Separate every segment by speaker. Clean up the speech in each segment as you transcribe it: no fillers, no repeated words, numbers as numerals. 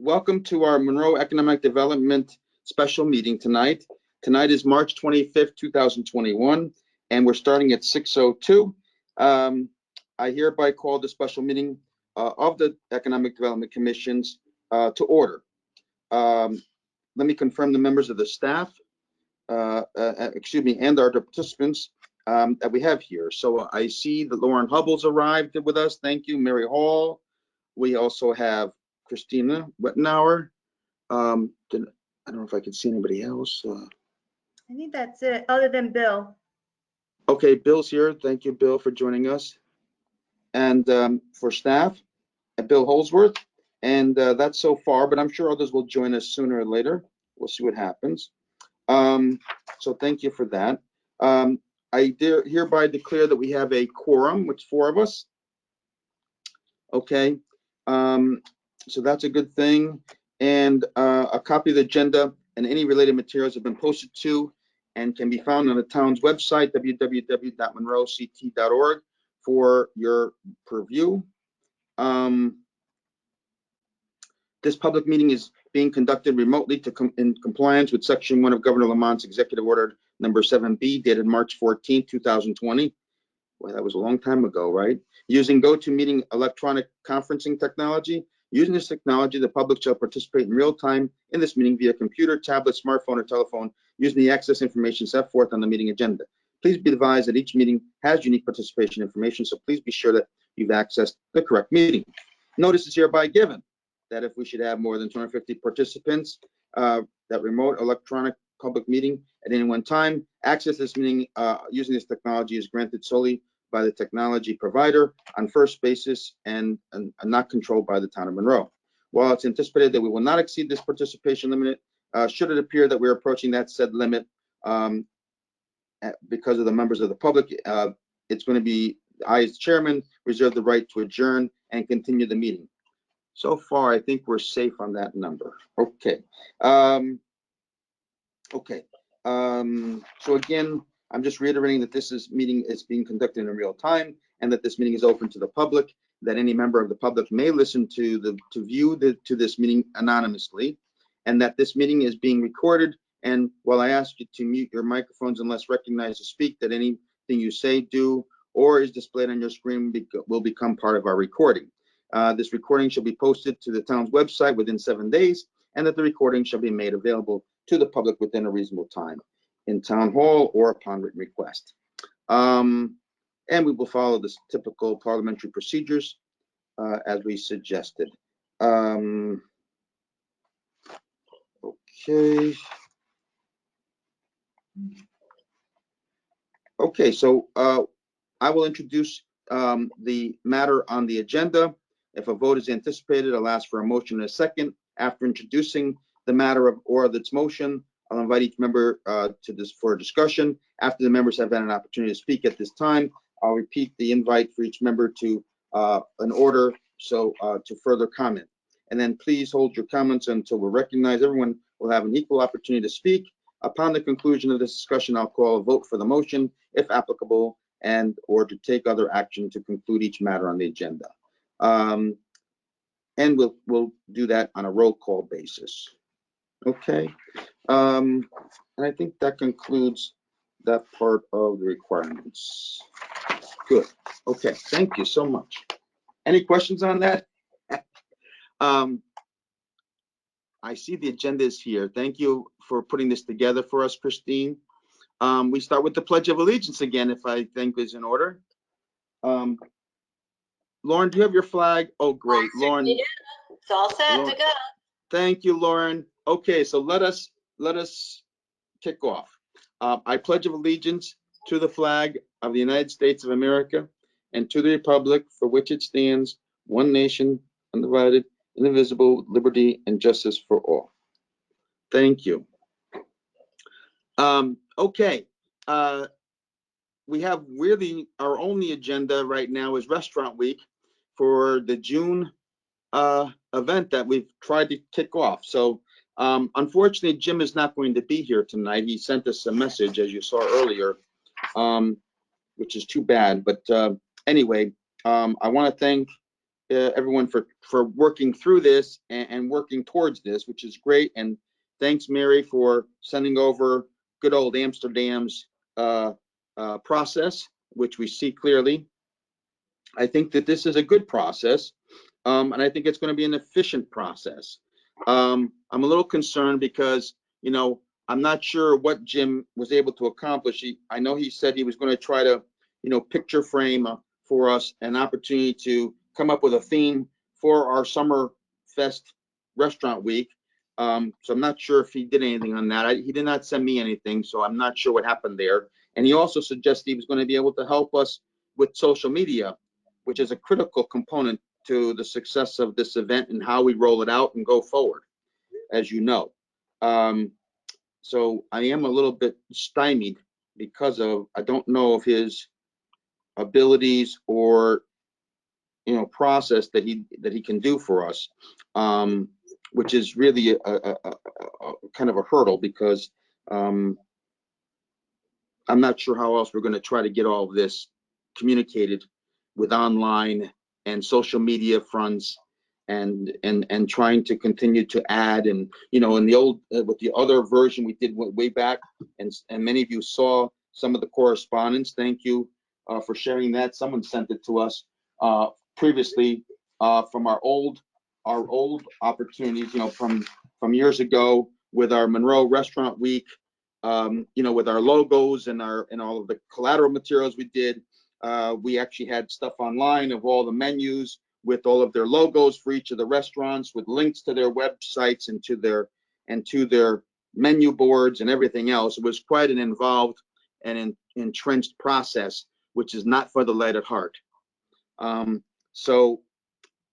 Speaker 1: welcome to our Monroe Economic Development special meeting tonight. Tonight is March 25th, 2021, and we're starting at 6:02. I hereby call the special meeting of the Economic Development Commissions to order. Let me confirm the members of the staff, and our participants that we have here. So I see that Lauren Hubble's arrived with us. Thank you, Mary Hall. We also have Christina Wettenauer. I don't know if I can see anybody else.
Speaker 2: I think that's it, other than Bill.
Speaker 1: Okay, Bill's here. Thank you, Bill, for joining us. And for staff, Bill Holsworth. And that's so far, but I'm sure others will join us sooner or later. We'll see what happens. So thank you for that. I hereby declare that we have a quorum, which 4 of us. Okay. So that's a good thing. And a copy of the agenda and any related materials have been posted to and can be found on the town's website, www.monroect.org, for your purview. This public meeting is being conducted remotely in compliance with Section 1 of Governor Lamont's Executive Order number 7B, dated March 14, 2020. Well, that was a long time ago, right? Using GoToMeeting electronic conferencing technology. Using this technology, the public shall participate in real time in this meeting via computer, tablet, smartphone, or telephone, using the access information set forth on the meeting agenda. Please be advised that each meeting has unique participation information, so please be sure that you've accessed the correct meeting. Notice is hereby given that if we should have more than 250 participants, that remote electronic public meeting at any one time, access this meeting using this technology is granted solely by the technology provider on first basis and not controlled by the town of Monroe. While it's anticipated that we will not exceed this participation limit, should it appear that we're approaching that said limit because of the members of the public, it's going to be, I as chairman reserve the right to adjourn and continue the meeting. So far, I think we're safe on that number. Okay. So again, I'm just reiterating that this meeting is being conducted in real time and that this meeting is open to the public, that any member of the public may listen to view this meeting anonymously, and that this meeting is being recorded. And while I ask you to mute your microphones unless recognized to speak, that anything you say, do, or is displayed on your screen will become part of our recording. This recording shall be posted to the town's website within 7 days, and that the recording shall be made available to the public within a reasonable time in town hall or upon written request. And we will follow the typical parliamentary procedures as we suggested. Okay, so I will introduce the matter on the agenda. If a vote is anticipated, I'll ask for a motion in a second. After introducing the matter of its motion, I'll invite each member for a discussion. After the members have had an opportunity to speak at this time, I'll repeat the invite for each member to an order, so to further comment. And then please hold your comments until we're recognized. Everyone will have an equal opportunity to speak. Upon the conclusion of this discussion, I'll call a vote for the motion, if applicable, or to take other action to conclude each matter on the agenda. And we'll do that on a roll call basis. Okay. And I think that concludes that part of the requirements. Good. Okay. Thank you so much. Any questions on that? I see the agenda is here. Thank you for putting this together for us, Christine. We start with the Pledge of Allegiance again, if I think is in order. Lauren, do you have your flag? Oh, great, Lauren.
Speaker 3: Yeah, it's all set to go.
Speaker 1: Thank you, Lauren. Okay, so let us kick off. I pledge of allegiance to the flag of the United States of America and to the republic for which it stands, one nation, undivided, indivisible, liberty and justice for all. Thank you. Okay. We have really our only agenda right now is Restaurant Week for the June event that we've tried to kick off. So unfortunately, Jim is not going to be here tonight. He sent us a message, as you saw earlier, which is too bad. But anyway, I want to thank everyone for working through this and working towards this, which is great. And thanks, Mary, for sending over good old Amsterdam's process, which we see clearly. I think that this is a good process, and I think it's going to be an efficient process. I'm a little concerned because, you know, I'm not sure what Jim was able to accomplish. I know he said he was going to try to, you know, picture frame for us an opportunity to come up with a theme for our Summer Fest Restaurant Week. So I'm not sure if he did anything on that. He did not send me anything, so I'm not sure what happened there. And he also suggested he was going to be able to help us with social media, which is a critical component to the success of this event and how we roll it out and go forward, as you know. So I am a little bit stymied because of, I don't know of his abilities or, you know, process that he can do for us, which is really a kind of a hurdle because I'm not sure how else we're going to try to get all of this communicated with online and social media fronts and trying to continue to add. And, you know, in the old with the other version we did way back, and many of you saw some of the correspondence. Thank you for sharing that. Someone sent it to us previously from our old opportunities, you know, from years ago with our Monroe Restaurant Week, you know, with our logos and all of the collateral materials we did. We actually had stuff online of all the menus with all of their logos for each of the restaurants, with links to their websites and to their menu boards and everything else. It was quite an involved and entrenched process, which is not for the light at heart. So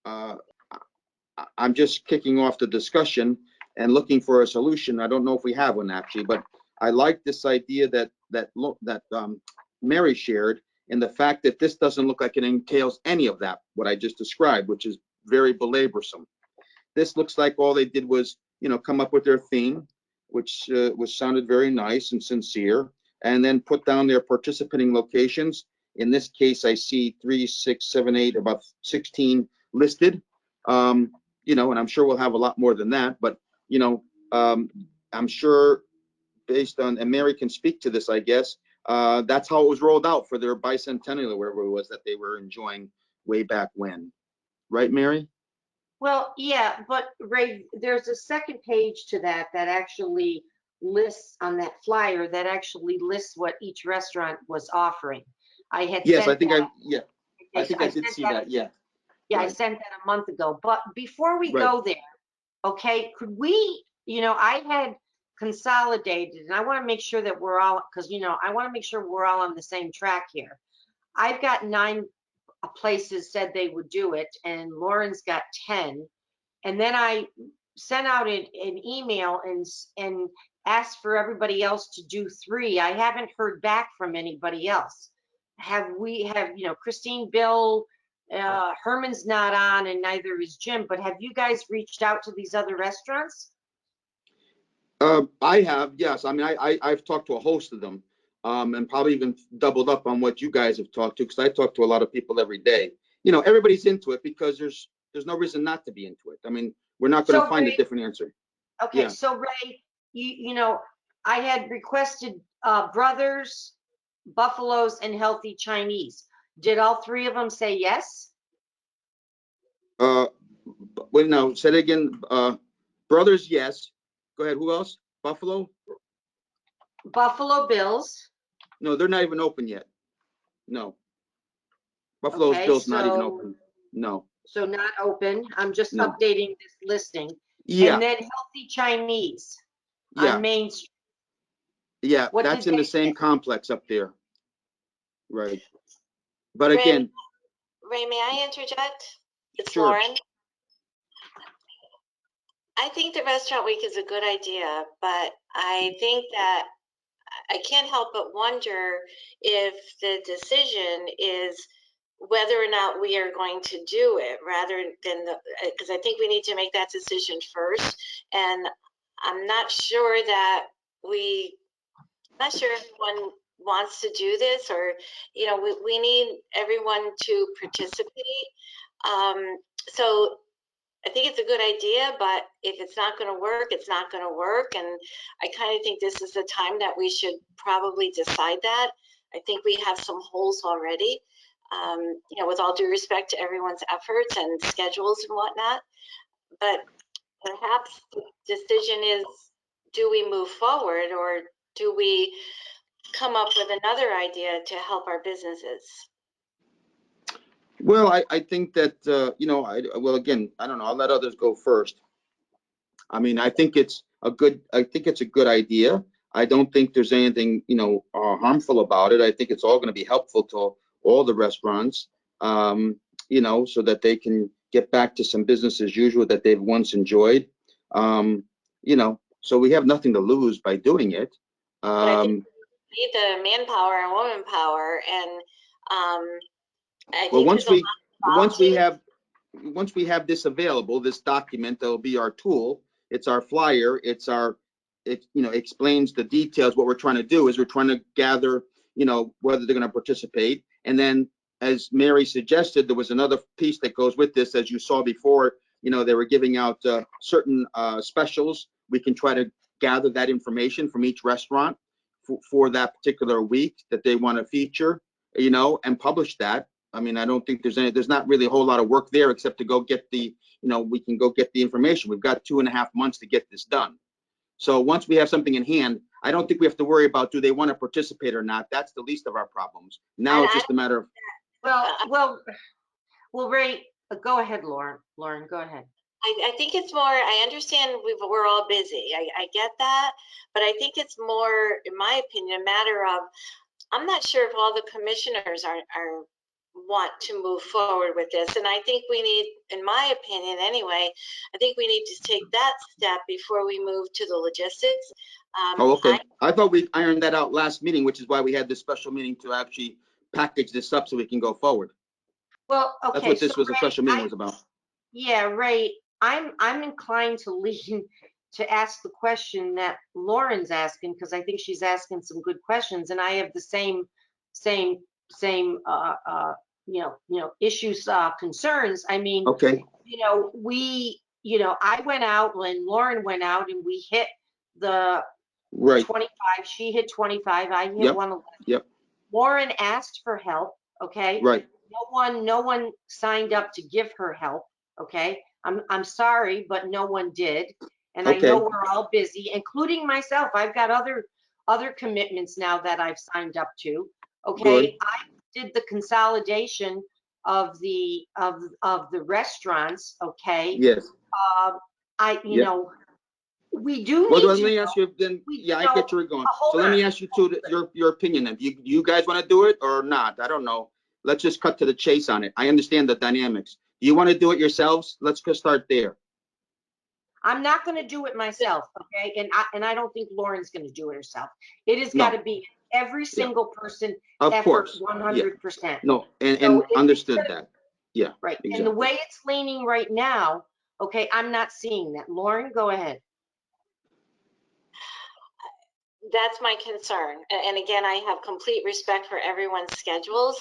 Speaker 1: I'm just kicking off the discussion and looking for a solution. I don't know if we have one actually, but I like this idea that Mary shared, and the fact that this doesn't look like it entails any of that, what I just described, which is very belaborsome. This looks like all they did was, you know, come up with their theme, which sounded very nice and sincere, and then put down their participating locations. In this case, I see 3, 6, 7, 8, about 16 listed. You know, and I'm sure we'll have a lot more than that, but, you know, I'm sure based on, and Mary can speak to this, I guess, that's how it was rolled out for their bicentennial, wherever it was that they were enjoying way back when. Right, Mary?
Speaker 4: Well, yeah, but Ray, there's a second page to that actually lists on that flyer that actually lists what each restaurant was offering. I had
Speaker 1: Yes,
Speaker 4: sent
Speaker 1: I think
Speaker 4: that,
Speaker 1: I think I did
Speaker 4: sent
Speaker 1: see that. Yeah.
Speaker 4: Yeah, I
Speaker 1: Right.
Speaker 4: sent that a month ago. But before we
Speaker 1: Right.
Speaker 4: go there, okay, could we, you know, I had consolidated, and I want to make sure that we're all, because, you know, I want to make sure we're all on the same track here. I've got 9 places said they would do it, and Lauren's got 10. And then I sent out an email and asked for everybody else to do 3. I haven't heard back from anybody else. You know, Christine, Bill, Herman's not on, and neither is Jim, but have you guys reached out to these other restaurants?
Speaker 1: I have, yes. I mean, I've talked to a host of them, and probably even doubled up on what you guys have talked to, because I talk to a lot of people every day. You know, everybody's into it because there's no reason not to be into it. I mean, we're not going to find a different answer.
Speaker 4: Okay,
Speaker 1: Yeah.
Speaker 4: so Ray, you know, I had requested Brothers, Buffaloes, and Healthy Chinese. Did all 3 of them say yes?
Speaker 1: Wait, no, say it again. Brothers, yes. Go ahead. Who else? Buffalo?
Speaker 4: Buffalo Bills.
Speaker 1: No, they're not even open yet. No. Buffalo's
Speaker 4: Okay,
Speaker 1: Bill's not even
Speaker 4: so
Speaker 1: open. No.
Speaker 4: so not open. I'm just
Speaker 1: No.
Speaker 4: updating this listing.
Speaker 1: Yeah.
Speaker 4: And then Healthy Chinese
Speaker 1: Yeah.
Speaker 4: on Main Street.
Speaker 1: Yeah.
Speaker 4: What
Speaker 1: That's
Speaker 4: did
Speaker 1: in the
Speaker 4: they
Speaker 1: same
Speaker 4: say?
Speaker 1: complex up there. Right. But
Speaker 3: Ray,
Speaker 1: again,
Speaker 3: Ray, may I interject? It's
Speaker 1: sure.
Speaker 3: Lauren. I think the restaurant week is a good idea, but I think that I can't help but wonder if the decision is whether or not we are going to do it rather than because I think we need to make that decision first. And I'm not sure that not sure everyone wants to do this, or, you know, we need everyone to participate. So I think it's a good idea, but if it's not going to work, it's not going to work. And I kind of think this is the time that we should probably decide that. I think we have some holes already, you know, with all due respect to everyone's efforts and schedules and whatnot. But perhaps the decision is, do we move forward, or do we come up with another idea to help our businesses?
Speaker 1: Well, I think that, you know, well, again, I don't know, I'll let others go first. I mean, I think it's a good idea. I don't think there's anything, you know, harmful about it. I think it's all going to be helpful to all the restaurants, you know, so that they can get back to some business as usual that they've once enjoyed. You know, so we have nothing to lose by doing it.
Speaker 3: But I think we need the manpower and woman power, and I
Speaker 1: Well,
Speaker 3: think
Speaker 1: once
Speaker 3: there's a lot
Speaker 1: once we have this available, this document, that'll be our tool. It's our flyer. It's our, it, you know, explains the details. What we're trying to do is we're trying to gather, you know, whether they're going to participate. And then, as Mary suggested, there was another piece that goes with this. As you saw before, you know, they were giving out certain specials. We can try to gather that information from each restaurant for that particular week that they want to feature, you know, and publish that. I mean, I don't think there's not really a whole lot of work there except to go get the, you know, we can go get the information. We've got 2.5 months to get this done. So once we have something in hand, I don't think we have to worry about, do they want to participate or not? That's the least of our problems. Now it's just a matter of,
Speaker 4: Well, Ray, go ahead, Lauren. Lauren, go ahead.
Speaker 3: I think it's more, I understand we're all busy. I get that, but I think it's more, in my opinion, a matter of, I'm not sure if all the commissioners are want to move forward with this. And I think we need, in my opinion anyway, I think we need to take that step before we move to the logistics.
Speaker 1: oh, okay. I thought we ironed that out last meeting, which is why we had this special meeting to actually package this up so we can go forward.
Speaker 4: Well, okay.
Speaker 1: That's what this
Speaker 4: so
Speaker 1: was, a
Speaker 4: Ray,
Speaker 1: special meeting was about.
Speaker 4: Yeah, Ray, I'm inclined to lean to ask the question that Lauren's asking, because I think she's asking some good questions, and I have the same issues, concerns. I mean,
Speaker 1: Okay,
Speaker 4: I went out when Lauren went out and we hit the
Speaker 1: right.
Speaker 4: 25. She hit 25. I hit
Speaker 1: Yep.
Speaker 4: 111.
Speaker 1: Yep.
Speaker 4: Lauren asked for help. Okay.
Speaker 1: Right.
Speaker 4: No one signed up to give her help. Okay. I'm sorry, but no one did. And I know we're all busy, including myself. I've got other commitments now that I've signed up to. Okay.
Speaker 1: Good.
Speaker 4: I did the consolidation of the restaurants. Okay.
Speaker 1: Yes.
Speaker 4: You know, we do
Speaker 1: Well,
Speaker 4: need
Speaker 1: let
Speaker 4: to
Speaker 1: me ask you then. Yeah, I get where you're going.
Speaker 4: hold
Speaker 1: So let
Speaker 4: on.
Speaker 1: me ask you too, your opinion. Then, do you guys want to do it or not? I don't know. Let's just cut to the chase on it. I understand the dynamics. Do you want to do it yourselves? Let's just start there.
Speaker 4: I'm not going to do it myself, okay? And I don't think Lauren's going to do it herself. It has got to be every single person
Speaker 1: Of
Speaker 4: effort,
Speaker 1: course.
Speaker 4: 100%.
Speaker 1: No, and
Speaker 4: So
Speaker 1: understood that. Yeah.
Speaker 4: Right.
Speaker 1: Exactly.
Speaker 4: And the way it's leaning right now, okay, I'm not seeing that. Lauren, go ahead.
Speaker 3: That's my concern. And again, I have complete respect for everyone's schedules.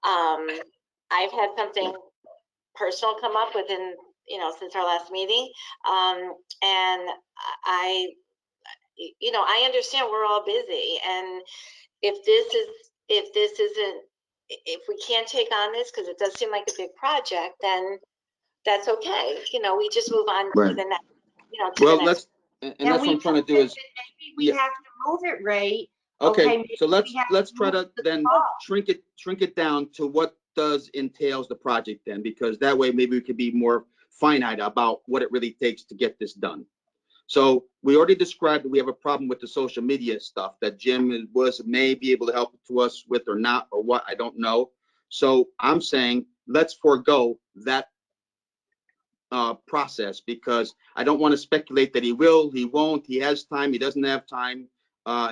Speaker 3: I've had something personal come up within, since our last meeting. And I understand we're all busy. And if we can't take on this, because it does seem like a big project, then that's okay. We just move on to the next,
Speaker 1: well, let's, and that's what I'm trying to do is,
Speaker 4: maybe we have to move it, Ray.
Speaker 1: Okay, so let's try to then shrink it down to what entails the project then, because that way maybe we could be more finite about what it really takes to get this done. So we already described that we have a problem with the social media stuff that Jim may be able to help to us with or not, or what, I don't know. So I'm saying let's forego that process, because I don't want to speculate that he will, he won't, he has time, he doesn't have time.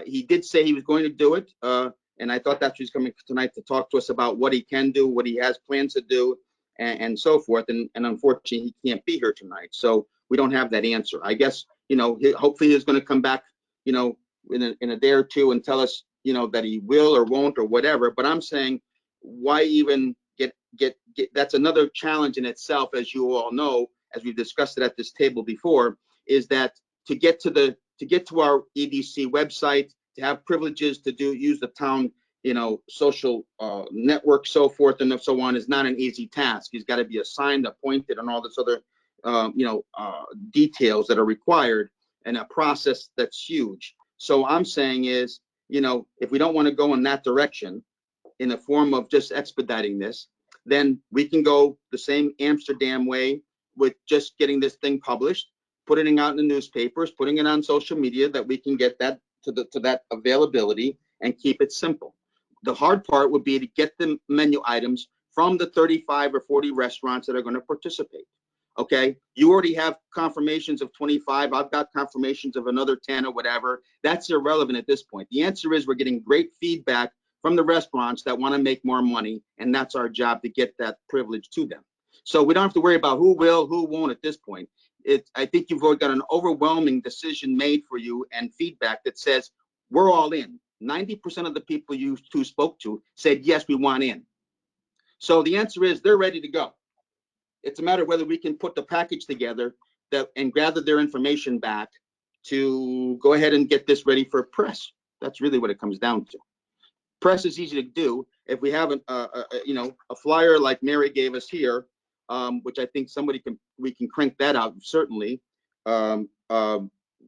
Speaker 1: He did say he was going to do it, and I thought that he's coming tonight to talk to us about what he can do, what he has plans to do, and so forth. And unfortunately, he can't be here tonight, so we don't have that answer. I guess, hopefully he's going to come back, in a day or two and tell us, that he will or won't or whatever. But I'm saying, why even get that's another challenge in itself, as you all know, as we've discussed it at this table before, is that to get to our EDC website, to have privileges to use the town, social network, so forth and so on, is not an easy task. He's got to be assigned, appointed, and all this other details that are required, and a process that's huge. So I'm saying is, if we don't want to go in that direction, in the form of just expediting this, then we can go the same Amsterdam way with just getting this thing published, putting it out in the newspapers, putting it on social media, that we can get that to that availability and keep it simple. The hard part would be to get the menu items from the 35 or 40 restaurants that are going to participate. Okay, you already have confirmations of 25. I've got confirmations of another 10 or whatever. That's irrelevant at this point. The answer is we're getting great feedback from the restaurants that want to make more money, and that's our job, to get that privilege to them. So we don't have to worry about who will, who won't at this point. I think you've already got an overwhelming decision made for you and feedback that says we're all in. 90% of the people you two spoke to said, yes, we want in. So the answer is they're ready to go. It's a matter of whether we can put the package together and gather their information back to go ahead and get this ready for press. That's really what it comes down to. Press is easy to do. If we have a flyer like Mary gave us here, which I think we can crank that out, certainly.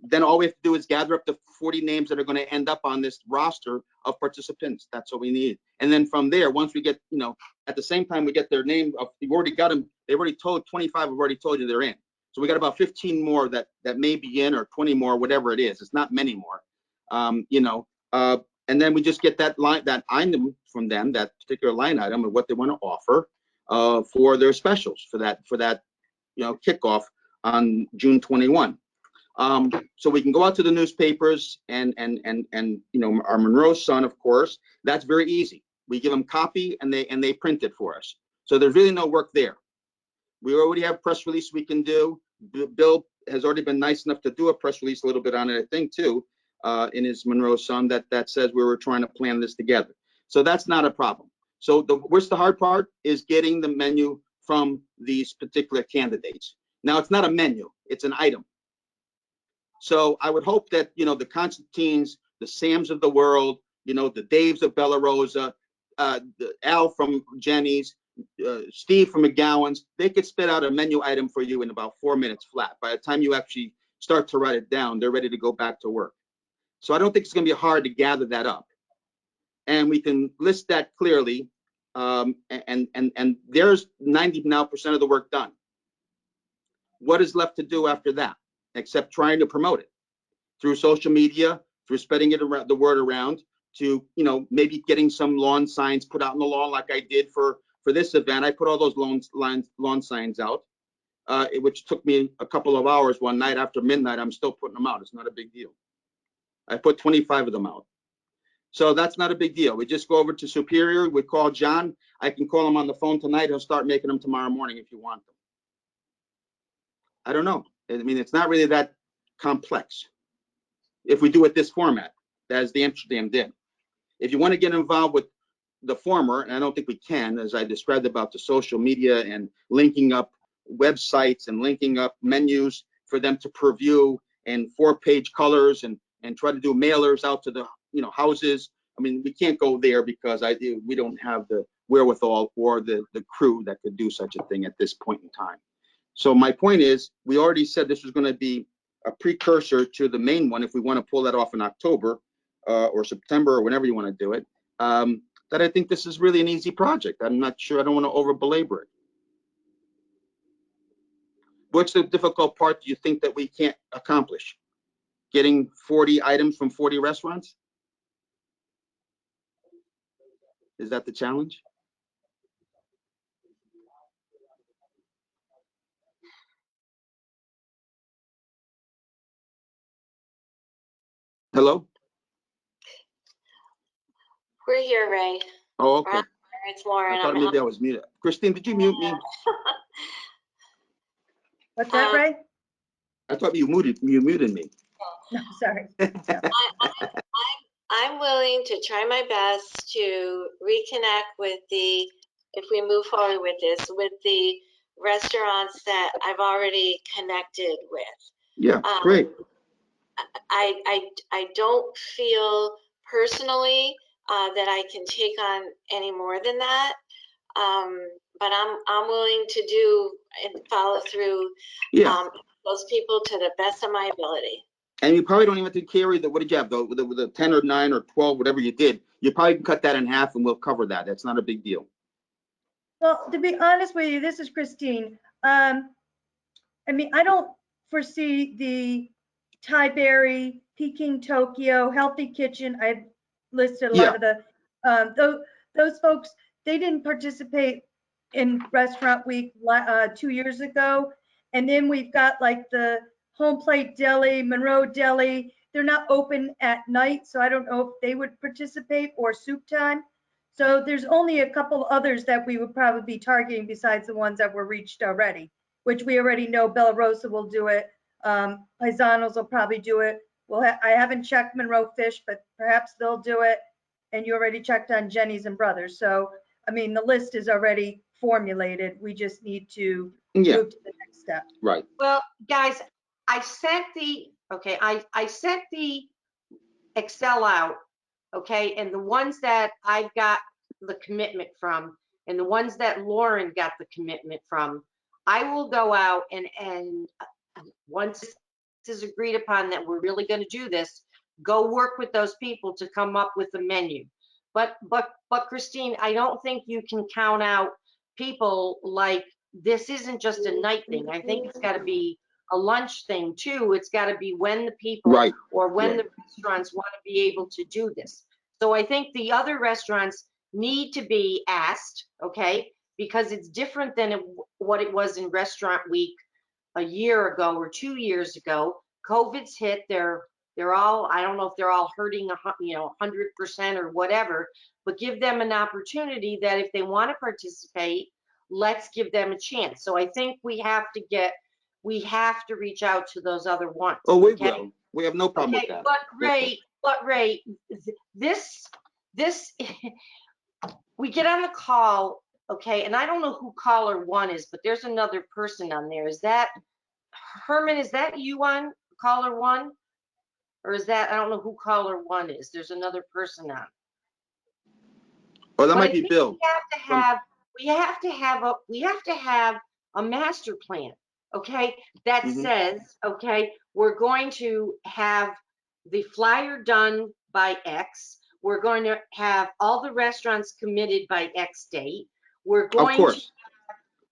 Speaker 1: Then all we have to do is gather up the 40 names that are going to end up on this roster of participants. That's all we need. And then from there, once we get, at the same time we get their name, we've already got them. They've already told 25. Have already told you they're in. So we got about 15 more that may be in, or 20 more, whatever it is. It's not many more. And then we just get that item from them, that particular line item of what they want to offer for their specials for that kickoff on June 21. So we can go out to the newspapers and our Monroe Sun, of course. That's very easy. We give them copy and they print it for us. So there's really no work there. We already have press release we can do. Bill has already been nice enough to do a press release a little bit on it, I think, too, in his Monroe Sun that says we were trying to plan this together. So that's not a problem. So what's the hard part is getting the menu from these particular candidates. Now, it's not a menu, it's an item. So I would hope that, the Constantines, the Sams of the world, the Daves of Bella Rosa, the Al from Jenny's, Steve from McGowan's, they could spit out a menu item for you in about 4 minutes flat. By the time you actually start to write it down, they're ready to go back to work. So I don't think it's going to be hard to gather that up. And we can list that clearly. And there's 90% now of the work done. What is left to do after that, except trying to promote it through social media, through spreading it around, the word around, to maybe getting some lawn signs put out in the lawn like I did for this event. I put all those lawn signs out, which took me a couple of hours. One night after midnight, I'm still putting them out. It's not a big deal. I put 25 of them out. So that's not a big deal. We just go over to Superior. We call John. I can call him on the phone tonight. He'll start making them tomorrow morning if you want them. I don't know. I mean, it's not really that complex if we do it this format, as the Amsterdam did. If you want to get involved with the former, and I don't think we can, as I described about the social media and linking up websites and linking up menus for them to preview in 4-page colors and try to do mailers out to the houses. I mean, we can't go there because we don't have the wherewithal or the crew that could do such a thing at this point in time. So my point is, we already said this was going to be a precursor to the main one if we want to pull that off in October or September or whenever you want to do it. That I think this is really an easy project. I'm not sure. I don't want to over belabor it. What's the difficult part do you think that we can't accomplish? Getting 40 items from 40 restaurants? Is that the challenge? Hello?
Speaker 3: We're here, Ray.
Speaker 1: Oh, okay.
Speaker 3: It's Lauren.
Speaker 1: I thought maybe I was muted. Christine, did you mute me?
Speaker 2: What's that, Ray?
Speaker 1: I thought you muted me.
Speaker 2: No, sorry.
Speaker 3: I'm willing to try my best to reconnect with the if we move forward with this, with the restaurants that I've already connected with.
Speaker 1: Yeah, great.
Speaker 3: I don't feel personally that I can take on any more than that. But I'm willing to do and follow through
Speaker 1: Yeah.
Speaker 3: those people to the best of my ability.
Speaker 1: And you probably don't even have to carry the, what did you have, though, with the 10 or 9 or 12, whatever you did. You probably can cut that in half and we'll cover that. That's not a big deal.
Speaker 2: Well, to be honest with you, this is Christine. I mean, I don't foresee the Thai Berry, Peking Tokyo, Healthy Kitchen. I've listed a lot of the, those folks, they didn't participate in Restaurant Week 2 years ago. And then we've got like the Home Plate Deli, Monroe Deli. They're not open at night, so I don't know if they would participate, or Soup Time. So there's only a couple others that we would probably be targeting besides the ones that were reached already, which we already know Bella Rosa will do it. Paisanos will probably do it. I haven't checked Monroe Fish, but perhaps they'll do it. And you already checked on Jenny's and Brothers. So, I mean, the list is already formulated. We just need to
Speaker 1: Yeah,
Speaker 2: move to the next step.
Speaker 1: right.
Speaker 4: Well, guys, I sent the, okay, I sent the Excel out, okay, and the ones that I got the commitment from, and the ones that Lauren got the commitment from, I will go out and once this is agreed upon that we're really going to do this, go work with those people to come up with a menu. But Christine, I don't think you can count out people like this isn't just a night thing. I think it's got to be a lunch thing too. It's got to be when the people
Speaker 1: Right.
Speaker 4: or when
Speaker 1: Right.
Speaker 4: the restaurants want to be able to do this. So I think the other restaurants need to be asked, okay, because it's different than what it was in Restaurant Week a year ago or 2 years ago. COVID's hit. They're all, I don't know if they're all hurting, 100% or whatever, but give them an opportunity that if they want to participate, let's give them a chance. So I think we have to reach out to those other ones.
Speaker 1: Oh, we
Speaker 4: okay?
Speaker 1: will. We have no problem with that.
Speaker 4: But Ray, this, we get on the call, okay, and I don't know who caller 1 is, but there's another person on there. Is that, Herman, is that you on caller 1? Or is that, I don't know who caller 1 is. There's another person on.
Speaker 1: Oh, that
Speaker 4: But
Speaker 1: might
Speaker 4: I
Speaker 1: be
Speaker 4: think
Speaker 1: Bill.
Speaker 4: we have to have a master plan, okay, that
Speaker 1: Mhm.
Speaker 4: says, okay, we're going to have the flyer done by X. We're going to have all the restaurants committed by X date. We're
Speaker 1: Of
Speaker 4: going
Speaker 1: course.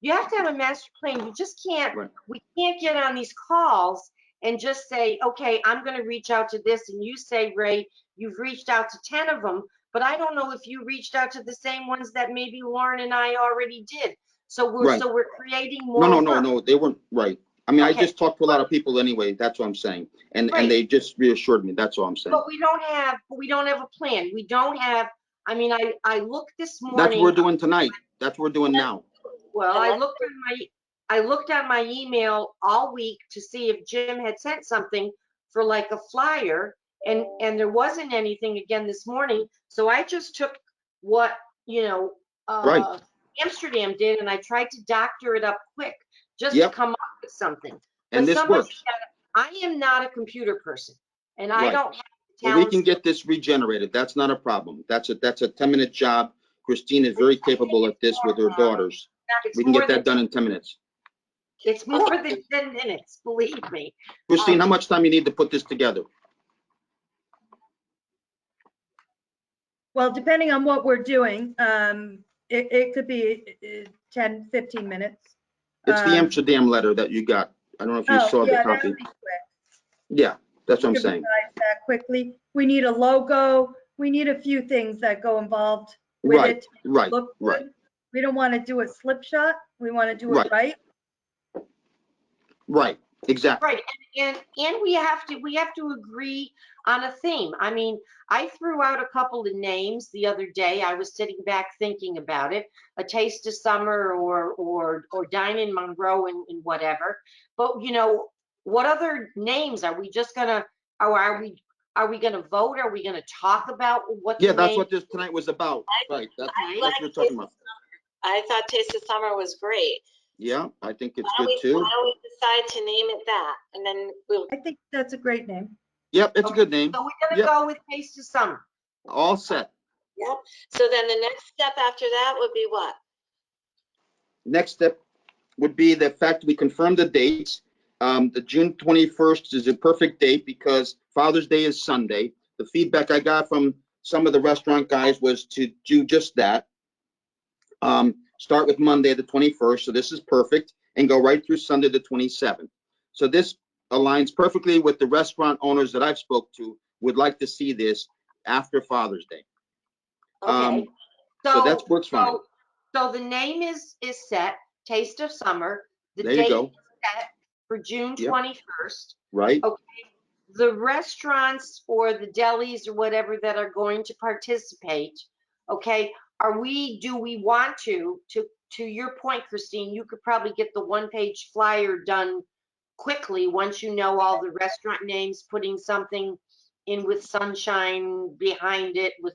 Speaker 4: you have to have a master plan. You just can't,
Speaker 1: Right.
Speaker 4: we can't get on these calls and just say, okay, I'm going to reach out to this. And you say, Ray, you've reached out to 10 of them, but I don't know if you reached out to the same ones that maybe Lauren and I already did. So
Speaker 1: Right.
Speaker 4: we're creating more work.
Speaker 1: No, they weren't right. I mean, I
Speaker 4: Okay.
Speaker 1: just talked to a lot of people anyway. That's what I'm saying. And
Speaker 4: Right.
Speaker 1: they just reassured me. That's all I'm saying.
Speaker 4: But we don't have a plan. We don't have, I mean, I looked this morning.
Speaker 1: That's what we're doing tonight. That's what we're doing now.
Speaker 4: Well, I looked at my email all week to see if Jim had sent something for like a flyer, and there wasn't anything again this morning. So I just took what,
Speaker 1: Right.
Speaker 4: Amsterdam did, and I tried to doctor it up quick just to
Speaker 1: Yep.
Speaker 4: come up with something.
Speaker 1: And
Speaker 4: But
Speaker 1: this
Speaker 4: somebody
Speaker 1: works.
Speaker 4: I am not a computer person, and I
Speaker 1: Right.
Speaker 4: don't have the
Speaker 1: Well, we
Speaker 4: talents.
Speaker 1: can get this regenerated. That's not a problem. That's a 10-minute job. Christine is very capable at this with her daughters.
Speaker 4: It's
Speaker 1: We can
Speaker 4: more
Speaker 1: get that done in 10 minutes.
Speaker 4: It's more than 10 minutes, believe me.
Speaker 1: Christine, how much time you need to put this together?
Speaker 2: Well, depending on what we're doing, it could be 10, 15 minutes.
Speaker 1: It's the Amsterdam letter that you got. I don't know if you saw the
Speaker 2: Yeah,
Speaker 1: copy.
Speaker 2: that'll be quick.
Speaker 1: Yeah, that's what I'm
Speaker 2: We can
Speaker 1: saying.
Speaker 2: revise that quickly. We need a logo. We need a few things that go involved with
Speaker 1: Right,
Speaker 2: it.
Speaker 1: right,
Speaker 2: Look
Speaker 1: right,
Speaker 2: good. We don't want to do a slip shot. We want to do it right.
Speaker 1: right, exactly.
Speaker 4: Right, and we have to agree on a theme. I mean, I threw out a couple of names the other day. I was sitting back thinking about it, A Taste of Summer or Dine in Monroe and whatever. But what other names are we just gonna? Or are we gonna vote? Are we gonna talk about what?
Speaker 1: Yeah,
Speaker 4: the
Speaker 1: that's
Speaker 4: name?
Speaker 1: what this tonight was about. Right, that's
Speaker 3: I
Speaker 1: what we're talking about.
Speaker 3: I thought Taste of Summer was great.
Speaker 1: Yeah, I think it's
Speaker 3: Why
Speaker 1: good
Speaker 3: don't
Speaker 1: too.
Speaker 3: we decide to name it that, and then we'll.
Speaker 2: I think that's a great name.
Speaker 1: Yep, it's a
Speaker 4: Okay,
Speaker 1: good name.
Speaker 4: So we're gonna
Speaker 1: Yep.
Speaker 4: go with Taste of Summer.
Speaker 1: All set.
Speaker 3: Yep. So then the next step after that would be what?
Speaker 1: Next step would be the fact we confirm the dates. The June 21st is a perfect date because Father's Day is Sunday. The feedback I got from some of the restaurant guys was to do just that. Start with Monday, the 21st, so this is perfect, and go right through Sunday, the 27th. So this aligns perfectly with the restaurant owners that I've spoke to would like to see this after Father's Day.
Speaker 3: Okay.
Speaker 1: So that works fine.
Speaker 4: So the name is set, Taste of Summer. The
Speaker 1: There you
Speaker 4: date
Speaker 1: go.
Speaker 4: is set for June
Speaker 1: Yep.
Speaker 4: 21st.
Speaker 1: Right?
Speaker 4: Okay. The restaurants or the delis or whatever that are going to participate, okay, do we want to your point, Christine, you could probably get the one-page flyer done quickly once you know all the restaurant names, putting something in with sunshine behind it with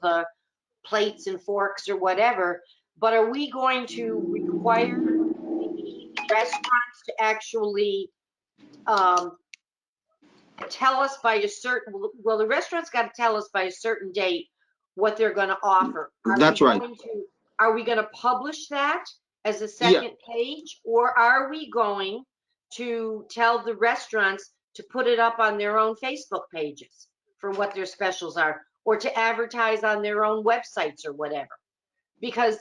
Speaker 4: plates and forks or whatever. But are we going to require the restaurants to actually tell us by a certain, well, the restaurant's got to tell us by a certain date what they're going to offer.
Speaker 1: That's right.
Speaker 4: Are we going to publish that as a
Speaker 1: Yeah.
Speaker 4: second page, or are we going to tell the restaurants to put it up on their own Facebook pages for what their specials are, or to advertise on their own websites or whatever? Because,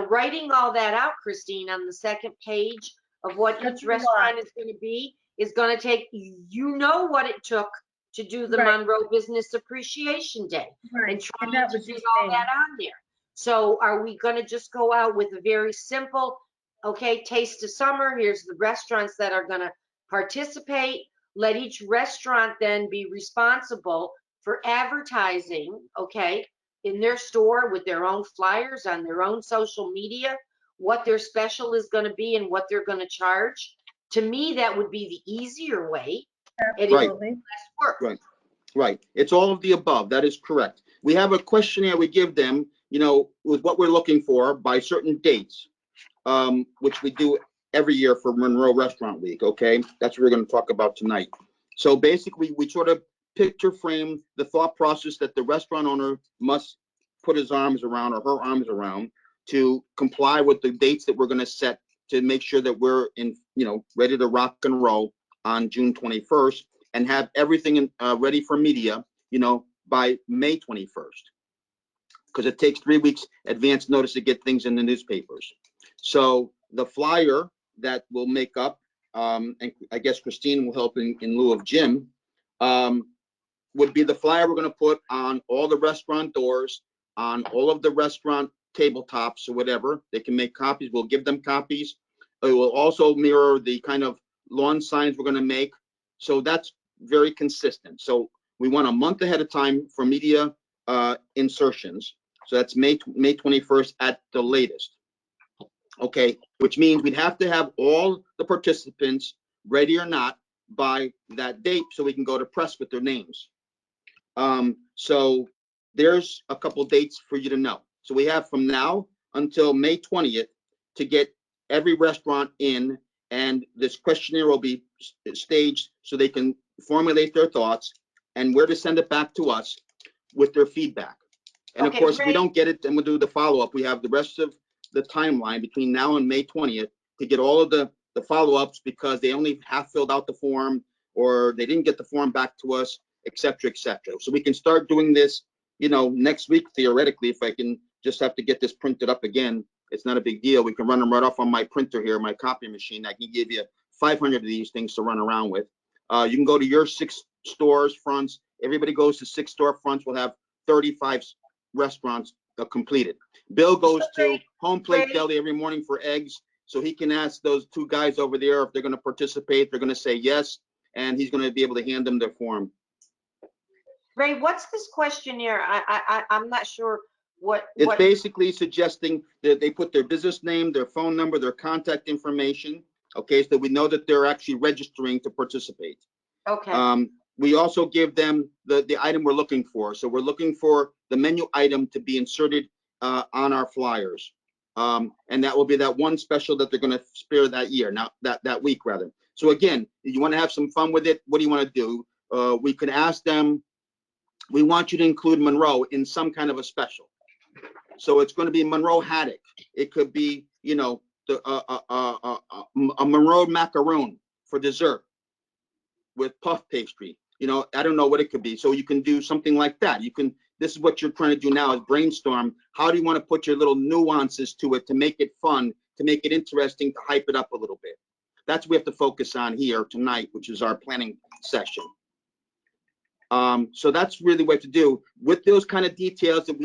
Speaker 4: writing all that out, Christine, on the second page of what
Speaker 2: That's
Speaker 4: each
Speaker 2: a lot.
Speaker 4: restaurant is going to be, is going to take, what it took to do the
Speaker 2: Right.
Speaker 4: Monroe Business Appreciation Day,
Speaker 2: Right.
Speaker 4: and trying
Speaker 2: And that
Speaker 4: to
Speaker 2: was
Speaker 4: get
Speaker 2: his
Speaker 4: all
Speaker 2: name.
Speaker 4: that on there. So are we going to just go out with a very simple, okay, Taste of Summer, here's the restaurants that are going to participate, let each restaurant then be responsible for advertising, okay, in their store with their own flyers on their own social media, what their special is going to be and what they're going to charge? To me, that would be the easier way. It is
Speaker 2: Absolutely.
Speaker 4: less work.
Speaker 1: Right. Right. It's all of the above. That is correct. We have a questionnaire we give them, with what we're looking for by certain dates, which we do every year for Monroe Restaurant Week. Okay. That's what we're going to talk about tonight. So basically, we sort of picture frame the thought process that the restaurant owner must put his arms around or her arms around to comply with the dates that we're going to set to make sure that we're ready to rock and roll on June 21st. And have everything ready for media, by May 21st, because it takes 3 weeks advance notice to get things in the newspapers. So the flyer that we'll make up, and I guess Christine will help in lieu of Jim, would be the flyer we're going to put on all the restaurant doors, on all of the restaurant tabletops or whatever. They can make copies. We'll give them copies. It will also mirror the kind of lawn signs we're going to make. So that's very consistent. So we want a month ahead of time for media insertions. So that's May 21st at the latest. Okay, which means we'd have to have all the participants, ready or not, by that date so we can go to press with their names. So there's a couple dates for you to know. So we have from now until May 20th to get every restaurant in, and this questionnaire will be staged so they can formulate their thoughts and where to send it back to us with their feedback. And of
Speaker 4: Okay,
Speaker 1: course, if we
Speaker 4: Ray.
Speaker 1: don't get it, then we'll do the follow-up. We have the rest of the timeline between now and May 20th to get all of the follow-ups because they only half filled out the form or they didn't get the form back to us, et cetera, et cetera. So we can start doing this, next week, theoretically, if I can just have to get this printed up again. It's not a big deal. We can run them right off on my printer here, my copy machine. I can give you 500 of these things to run around with. You can go to your 6 stores fronts. Everybody goes to 6 store fronts. We'll have 35 restaurants completed. Bill goes to Home Plate Deli every morning for eggs, so he can ask those 2 guys over there if they're going to participate. They're going to say yes, and he's going to be able to hand them their form.
Speaker 4: Ray, what's this questionnaire? I'm not sure what.
Speaker 1: It's basically suggesting that they put their business name, their phone number, their contact information. Okay, so we know that they're actually registering to participate.
Speaker 4: Okay.
Speaker 1: We also give them the item we're looking for. So we're looking for the menu item to be inserted on our flyers. And that will be that one special that they're going to spare that year, not that week rather. So again, you want to have some fun with it. What do you want to do? We could ask them, we want you to include Monroe in some kind of a special. So it's going to be Monroe haddock. It could be, you know, a Monroe macaroon for dessert with puff pastry. You know, I don't know what it could be. So you can do something like that. You can, this is what you're trying to do now is brainstorm. How do you want to put your little nuances to it to make it fun, to make it interesting, to hype it up a little bit? That's what we have to focus on here tonight, which is our planning session. So that's really what to do with those kind of details that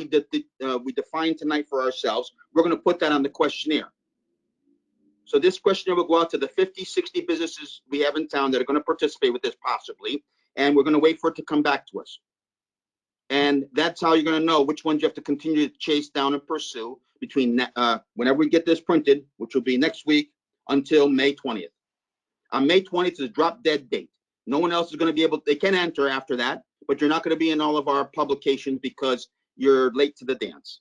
Speaker 1: we defined tonight for ourselves. We're going to put that on the questionnaire. So this questionnaire will go out to the 50, 60 businesses we have in town that are going to participate with this possibly, and we're going to wait for it to come back to us. And that's how you're going to know which ones you have to continue to chase down and pursue between whenever we get this printed, which will be next week, until May 20th. On May 20th is a drop dead date. No one else is going to be able, they can enter after that, but you're not going to be in all of our publications because you're late to the dance.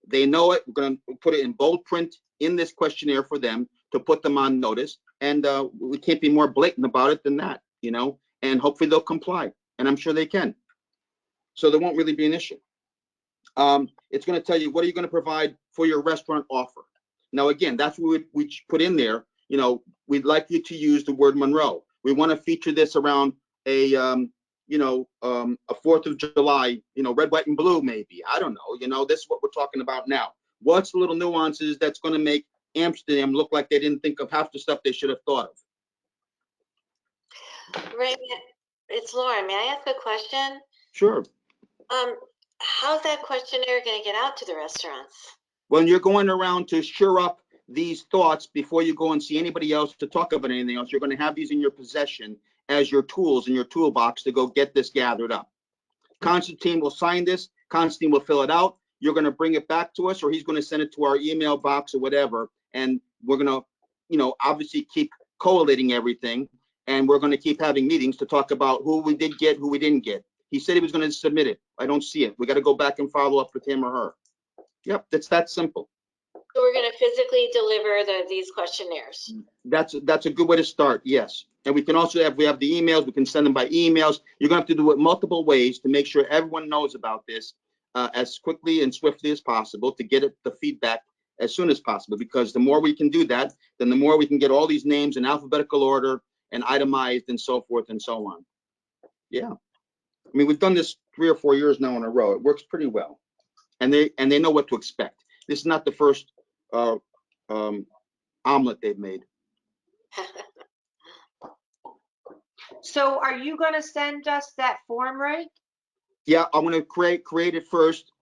Speaker 1: They know it. We're going to put it in bold print in this questionnaire for them to put them on notice. And we can't be more blatant about it than that, you know, and hopefully they'll comply. And I'm sure they can. So there won't really be an issue. It's going to tell you, what are you going to provide for your restaurant offer? Now, again, that's what we put in there. You know, we'd like you to use the word Monroe. We want to feature this around a 4th of July, you know, red, white, and blue, maybe. I don't know. You know, this is what we're talking about now. What's the little nuances that's going to make Amsterdam look like they didn't think of half the stuff they should have thought of?
Speaker 3: Ray, it's Lauren. May I ask a question?
Speaker 1: Sure.
Speaker 3: How's that questionnaire going to get out to the restaurants?
Speaker 1: When you're going around to shore up these thoughts before you go and see anybody else to talk about anything else, you're going to have these in your possession as your tools in your toolbox to go get this gathered up. Constantine will sign this. Constantine will fill it out. You're going to bring it back to us, or he's going to send it to our email box or whatever. And we're going to, you know, obviously keep collating everything. And we're going to keep having meetings to talk about who we did get, who we didn't get. He said he was going to submit it. I don't see it. We got to go back and follow up with him or her. Yep, that's that simple.
Speaker 3: So we're going to physically deliver these questionnaires.
Speaker 1: That's a good way to start, yes. And we can also, if we have the emails, we can send them by emails. You're going to have to do it multiple ways to make sure everyone knows about this as quickly and swiftly as possible, to get the feedback as soon as possible. Because the more we can do that, then the more we can get all these names in alphabetical order and itemized and so forth and so on. Yeah. I mean, we've done this 3 or 4 years now in a row. It works pretty well. And they know what to expect. This is not the first omelet they've made.
Speaker 4: So are you going to send us that form, Ray?
Speaker 1: Yeah, I'm going to create it first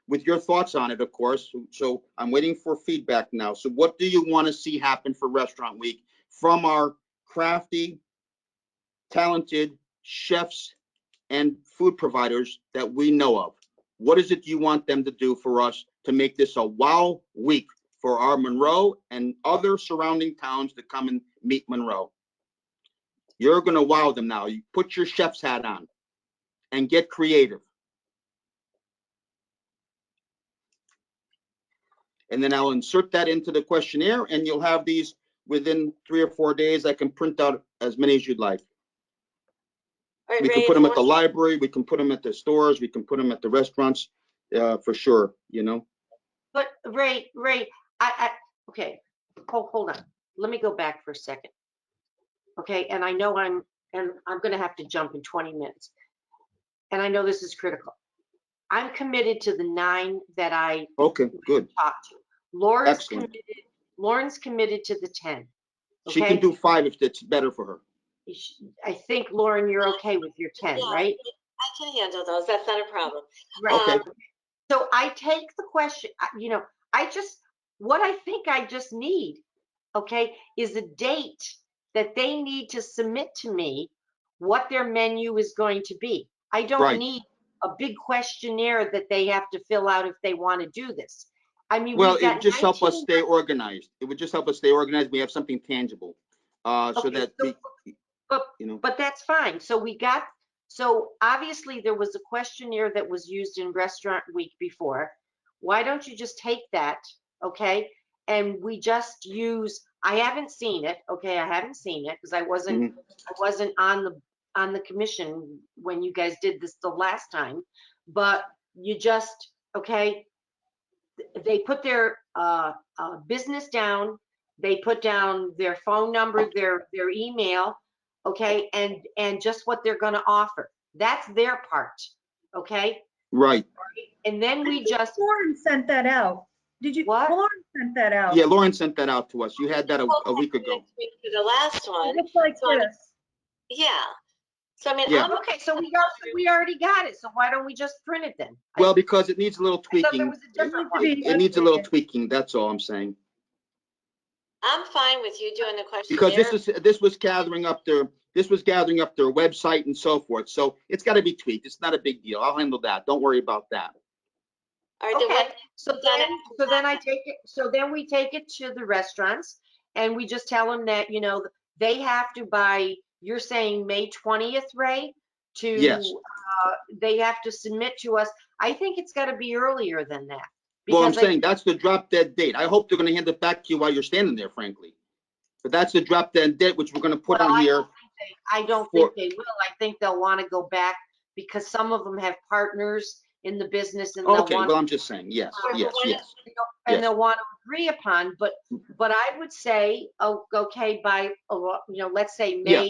Speaker 1: with your thoughts on it, of course. So I'm waiting for feedback now. So what do you want to see happen for Restaurant Week from our crafty, talented chefs and food providers that we know of? What is it you want them to do for us to make this a wow week for our Monroe and other surrounding towns to come and meet Monroe? You're going to wow them now. You put your chef's hat on and get creative. And then I'll insert that into the questionnaire, and you'll have these within 3 or 4 days. I can print out as many as you'd like.
Speaker 3: All right,
Speaker 1: We can
Speaker 3: Ray,
Speaker 1: put them at the library. We can put them at the stores. We can put them at the restaurants for sure, you know.
Speaker 4: But Ray, okay, hold on. Let me go back for a second. Okay, and I know I'm going to have to jump in 20 minutes. And I know this is critical. I'm committed to the 9 that I
Speaker 1: Okay, good.
Speaker 4: talked to. Lauren's
Speaker 1: Excellent.
Speaker 4: committed to the 10.
Speaker 1: She
Speaker 4: Okay?
Speaker 1: can do 5 if it's better for her.
Speaker 4: I think, Lauren, you're okay with your 10,
Speaker 3: yeah,
Speaker 4: right?
Speaker 3: I can handle those. That's not a problem.
Speaker 4: Right.
Speaker 1: Okay.
Speaker 4: So I take the question, you know, what I think I just need, okay, is a date that they need to submit to me what their menu is going to be. I don't
Speaker 1: Right.
Speaker 4: need a big questionnaire that they have to fill out if they want to do this. I mean,
Speaker 1: Well,
Speaker 4: we've
Speaker 1: it
Speaker 4: got
Speaker 1: would just help us
Speaker 4: 19
Speaker 1: stay organized. It would just help us stay organized. We have something tangible, so
Speaker 4: Okay,
Speaker 1: that
Speaker 4: so-
Speaker 1: we,
Speaker 4: But
Speaker 1: you know.
Speaker 4: but that's fine. So obviously there was a questionnaire that was used in Restaurant Week before. Why don't you just take that okay? And we just use, I haven't seen it, okay? I haven't seen it because I wasn't on the commission when you guys did this the last time. But you just, okay, they put their business down, they put down their phone number, their email, okay, and just what they're going to offer. That's their part, okay?
Speaker 1: Right.
Speaker 4: And then we just,
Speaker 2: Lauren sent that out. Did you?
Speaker 4: What?
Speaker 2: Lauren sent that out.
Speaker 1: Yeah, Lauren sent that out to us. You had that
Speaker 3: Well,
Speaker 1: a week ago.
Speaker 3: To the last
Speaker 2: It
Speaker 3: one.
Speaker 2: looks like
Speaker 3: So, I mean,
Speaker 2: this.
Speaker 3: yeah. So I mean,
Speaker 1: Yeah.
Speaker 4: okay, so we already got it. So why don't we just print it then?
Speaker 1: Well, because it needs a little
Speaker 4: I thought there
Speaker 1: tweaking.
Speaker 4: was a different one.
Speaker 1: It needs a little
Speaker 2: updated.
Speaker 1: tweaking. That's all I'm saying.
Speaker 3: I'm fine with you doing the
Speaker 1: Because
Speaker 3: questionnaire.
Speaker 1: this was gathering up their website and so forth. So it's got to be tweaked. It's not a big deal. I'll handle that. Don't worry about that.
Speaker 3: All right, then
Speaker 4: Okay,
Speaker 3: what-
Speaker 4: so
Speaker 3: done
Speaker 4: then,
Speaker 3: it.
Speaker 4: so then I take it, so then we take it to the restaurants and we just tell them that, you know, they have to by, you're saying May 20th, Ray?
Speaker 1: Yes.
Speaker 4: They have to submit to us. I think it's gotta be earlier than that.
Speaker 1: Well, I'm
Speaker 4: because I-
Speaker 1: saying that's the drop dead date. I hope they're going to hand it back to you while you're standing there, frankly. But that's the drop dead date, which we're going to put
Speaker 4: Well,
Speaker 1: on here.
Speaker 4: I don't think they will. I think they'll want to go back because some of them have partners in the business and they'll
Speaker 1: Okay,
Speaker 4: want.
Speaker 1: well, I'm just saying, yes, yes, yes.
Speaker 4: And
Speaker 1: yes.
Speaker 4: they'll want to agree upon, but I would say, oh, okay, by, you know, let's say
Speaker 1: Yeah,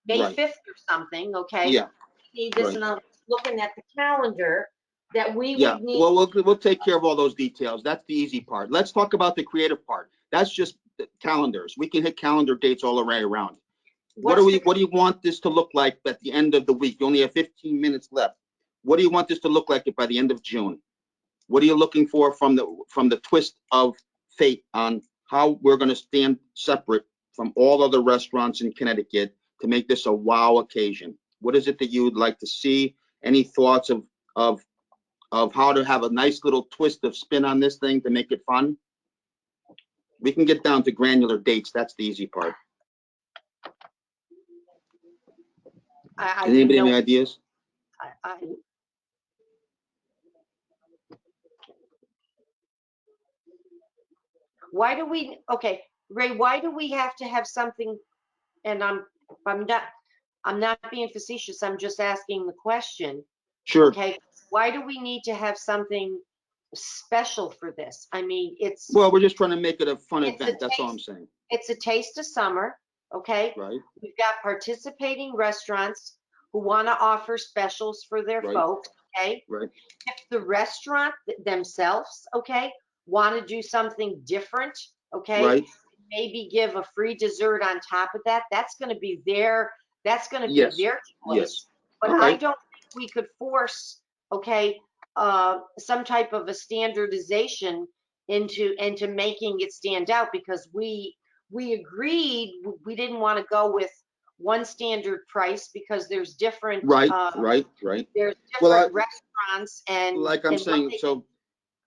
Speaker 4: May
Speaker 1: right.
Speaker 4: 5th or something, okay?
Speaker 1: Yeah,
Speaker 4: We Need this,
Speaker 1: right.
Speaker 4: and I'm looking at the calendar that we
Speaker 1: yeah.
Speaker 4: would need.
Speaker 1: Well, we'll take care of all those details. That's the easy part. Let's talk about the creative part. That's just the calendars. We can hit calendar dates all the way around. What do you want this to look like at the end of the week? You only have 15 minutes left. What do you want this to look like by the end of June? What are you looking for from the twist of fate on how we're going to stand separate from all other restaurants in Connecticut to make this a wow occasion? What is it that you would like to see? Any thoughts of how to have a nice little twist of spin on this thing to make it fun? We can get down to granular dates. That's the easy part. Anybody have any ideas?
Speaker 4: Why do we, okay, Ray, why do we have to have something, and I'm not being facetious, I'm just asking the question,
Speaker 1: Sure.
Speaker 4: okay? Why do we need to have something special for this? I mean,
Speaker 1: Well, we're just trying to make it a fun
Speaker 4: It's a
Speaker 1: event. That's all I'm
Speaker 4: taste.
Speaker 1: saying.
Speaker 4: It's a taste of summer, okay?
Speaker 1: Right.
Speaker 4: We've got participating restaurants who want to offer specials for their
Speaker 1: Right.
Speaker 4: folks, okay?
Speaker 1: Right.
Speaker 4: If the restaurant themselves, okay, want to do something different, okay?
Speaker 1: Right.
Speaker 4: Maybe give a free dessert on top of that. That's going to be their
Speaker 1: Yes.
Speaker 4: choice.
Speaker 1: Yes.
Speaker 4: But
Speaker 1: Okay.
Speaker 4: I don't think we could force, okay, some type of a standardization into making it stand out because we agreed we didn't want to go with one standard price because there's different
Speaker 1: Right.
Speaker 4: there's
Speaker 1: Well,
Speaker 4: different restaurants and
Speaker 1: like I'm
Speaker 4: and what
Speaker 1: saying,
Speaker 4: they-
Speaker 1: so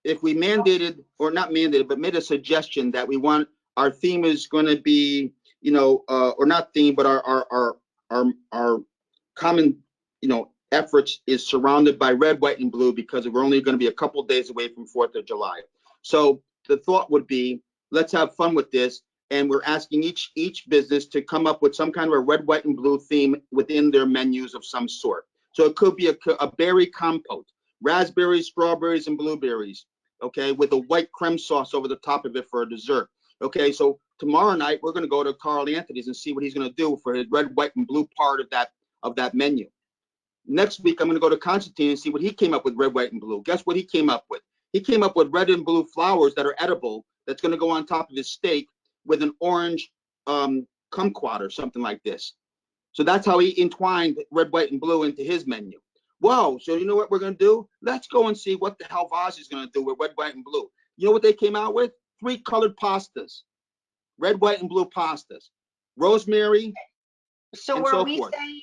Speaker 1: if we mandated, or not mandated, but made a suggestion that we want, our theme is going to be, or not theme, but our common, efforts is surrounded by red, white, and blue because we're only going to be a couple days away from 4th of July. So the thought would be, let's have fun with this. And we're asking each business to come up with some kind of a red, white, and blue theme within their menus of some sort. So it could be a berry compote, raspberries, strawberries, and blueberries, okay, with a white creme sauce over the top of it for a dessert. Okay, so tomorrow night we're going to go to Carl Anthony's and see what he's going to do for his red, white, and blue part of that menu. Next week I'm going to go to Constantine and see what he came up with red, white, and blue. Guess what he came up with? He came up with red and blue flowers that are edible. That's going to go on top of his steak with an orange kumquat or something like this. So that's how he entwined red, white, and blue into his menu. Whoa, so you know what we're going to do? Let's go and see what the hell Voz is going to do with red, white, and blue. You know what they came out with? 3 colored pastas. Red, white, and blue pastas. Rosemary.
Speaker 4: So
Speaker 1: and
Speaker 4: were
Speaker 1: so
Speaker 4: we
Speaker 1: forth.
Speaker 4: saying,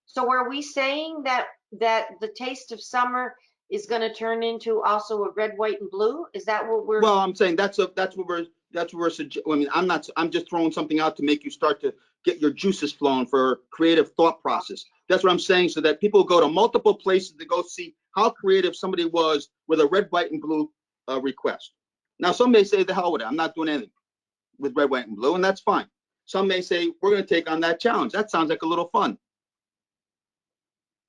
Speaker 4: so are we saying that the taste of summer is going to turn into also a red, white, and blue? Is that what we're?
Speaker 1: Well, I'm saying that's what we're I mean, I'm just throwing something out to make you start to get your juices flowing for creative thought process. That's what I'm saying, so that people go to multiple places to go see how creative somebody was with a red, white, and blue request. Now, some may say the hell with it. I'm not doing anything with red, white, and blue, and that's fine. Some may say we're going to take on that challenge. That sounds like a little fun.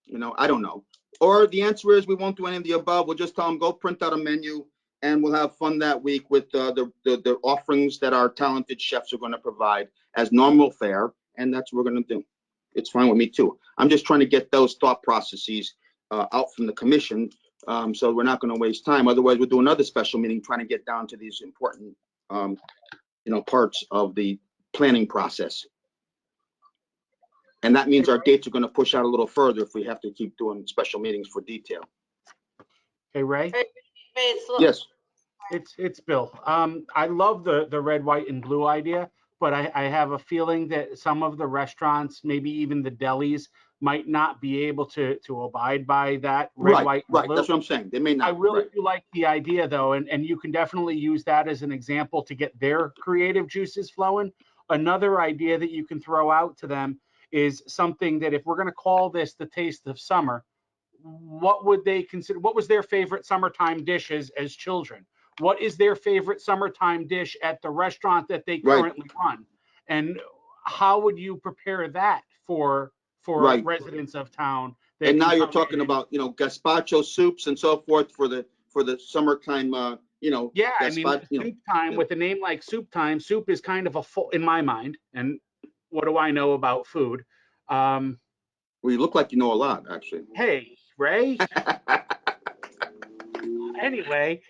Speaker 1: You know, I don't know. Or the answer is we won't do any of the above. We'll just tell them go print out a menu, and we'll have fun that week with the offerings that our talented chefs are going to provide as normal fare, and that's what we're going to do. It's fine with me too. I'm just trying to get those thought processes out from the commission, so we're not going to waste time. Otherwise, we'll do another special meeting trying to get down to these important, parts of the planning process. And that means our dates are going to push out a little further if we have to keep doing special meetings for detail.
Speaker 5: Hey, Ray,
Speaker 1: Yes.
Speaker 5: it's Bill. I love the red, white, and blue idea, but I have a feeling that some of the restaurants, maybe even the delis, might not be able to abide by that red, white, and blue.
Speaker 1: That's what I'm saying. They may not.
Speaker 5: I really do like the idea though, and you can definitely use that as an example to get their creative juices flowing. Another idea that you can throw out to them is something that if we're going to call this the taste of summer, what would they consider? What was their favorite summertime dishes as children? What is their favorite summertime dish at the restaurant that they currently run? And how would you prepare that for residents of town?
Speaker 1: And now you're talking about, gazpacho soups and so forth for the summertime,
Speaker 5: Yeah, I mean,
Speaker 1: gazpacho,
Speaker 5: soup time, with a name like soup time, soup is kind of a full, in my mind, and what do I know about food?
Speaker 1: Well, you look like you know a lot, actually.
Speaker 5: Hey, Ray. Anyway,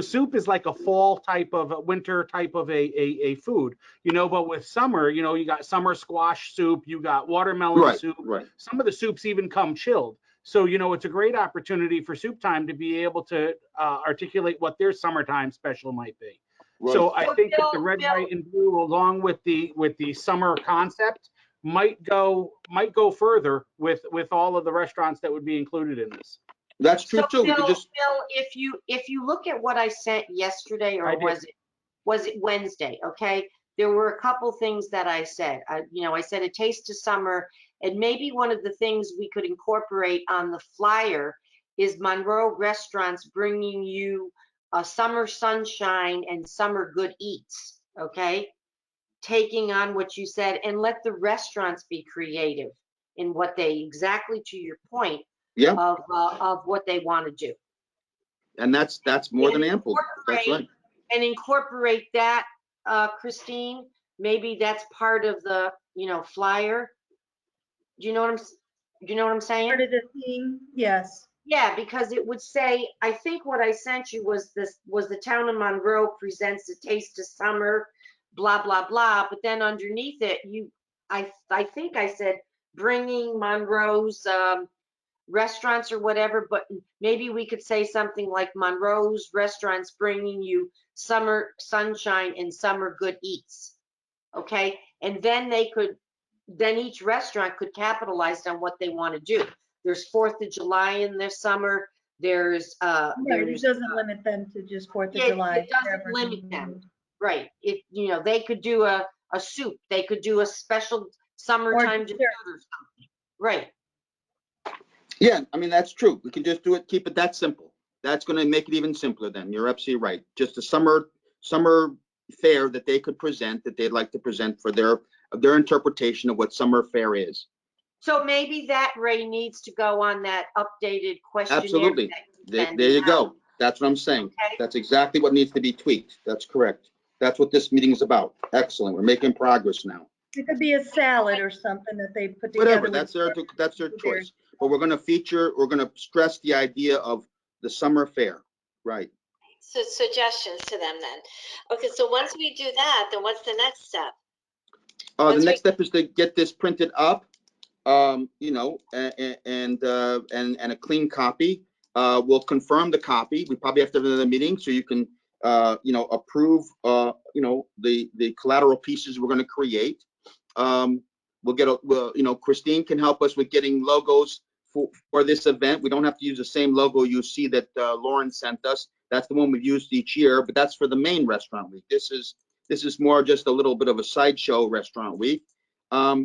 Speaker 5: soup is like a fall type of a winter type of a food, but with summer, you got summer squash soup, you got watermelon soup.
Speaker 1: Right.
Speaker 5: Some of the soups even come chilled. So, it's a great opportunity for soup time to be able to articulate what their summertime special might be.
Speaker 1: Right.
Speaker 5: So I think that the red, white, and blue, along with the summer concept, might go further with all of the restaurants that would be included in this.
Speaker 1: That's true too.
Speaker 4: Bill, Bill, if you look at what I sent yesterday, or was it Wednesday? Okay, there were a couple things that I said. I said a taste of summer, and maybe one of the things we could incorporate on the flyer is Monroe restaurants bringing you a summer sunshine and summer good eats. Okay, taking on what you said, and let the restaurants be creative in what they exactly, to your point.
Speaker 1: Yeah.
Speaker 4: Of what they want to do.
Speaker 1: And that's more than ample. That's right.
Speaker 4: And incorporate that, Christine. Maybe that's part of the, flyer. Do you know what I'm saying?
Speaker 2: Part of the theme, yes.
Speaker 4: Yeah, because it would say, I think what I sent you was the town of Monroe presents a taste of summer, blah, blah, blah. But then underneath it, I think I said bringing Monroe's, restaurants or whatever, but maybe we could say something like Monroe's restaurants bringing you summer sunshine and summer good eats. Okay, and then each restaurant could capitalize on what they want to do. There's 4th of July in this summer. There's
Speaker 2: It doesn't limit them to just 4th of July.
Speaker 4: It doesn't limit them, right? If they could do a soup, they could do a special summertime dessert or something, right?
Speaker 1: Yeah, I mean, that's true. We can just do it, keep it that simple. That's going to make it even simpler then. You're absolutely right. Just a summer fare that they could present, that they'd like to present for their interpretation of what summer fare is.
Speaker 4: So maybe that, Ray, needs to go on that updated questionnaire.
Speaker 1: Absolutely. There you go. That's what I'm saying.
Speaker 4: Okay.
Speaker 1: That's exactly what needs to be tweaked. That's correct. That's what this meeting is about. Excellent. We're making progress now.
Speaker 2: It could be a salad or something that they put together.
Speaker 1: Whatever, that's their choice. But we're going to stress the idea of the summer fare, right?
Speaker 3: So suggestions to them then. Okay, so once we do that, then what's the next step?
Speaker 1: The next step is to get this printed up, and a clean copy. We'll confirm the copy. We probably have to have another meeting so you can, approve, the collateral pieces we're going to create. Christine can help us with getting logos for this event. We don't have to use the same logo you see that Lauren sent us. That's the one we've used each year, but that's for the main restaurant week. This is more just a little bit of a sideshow restaurant week,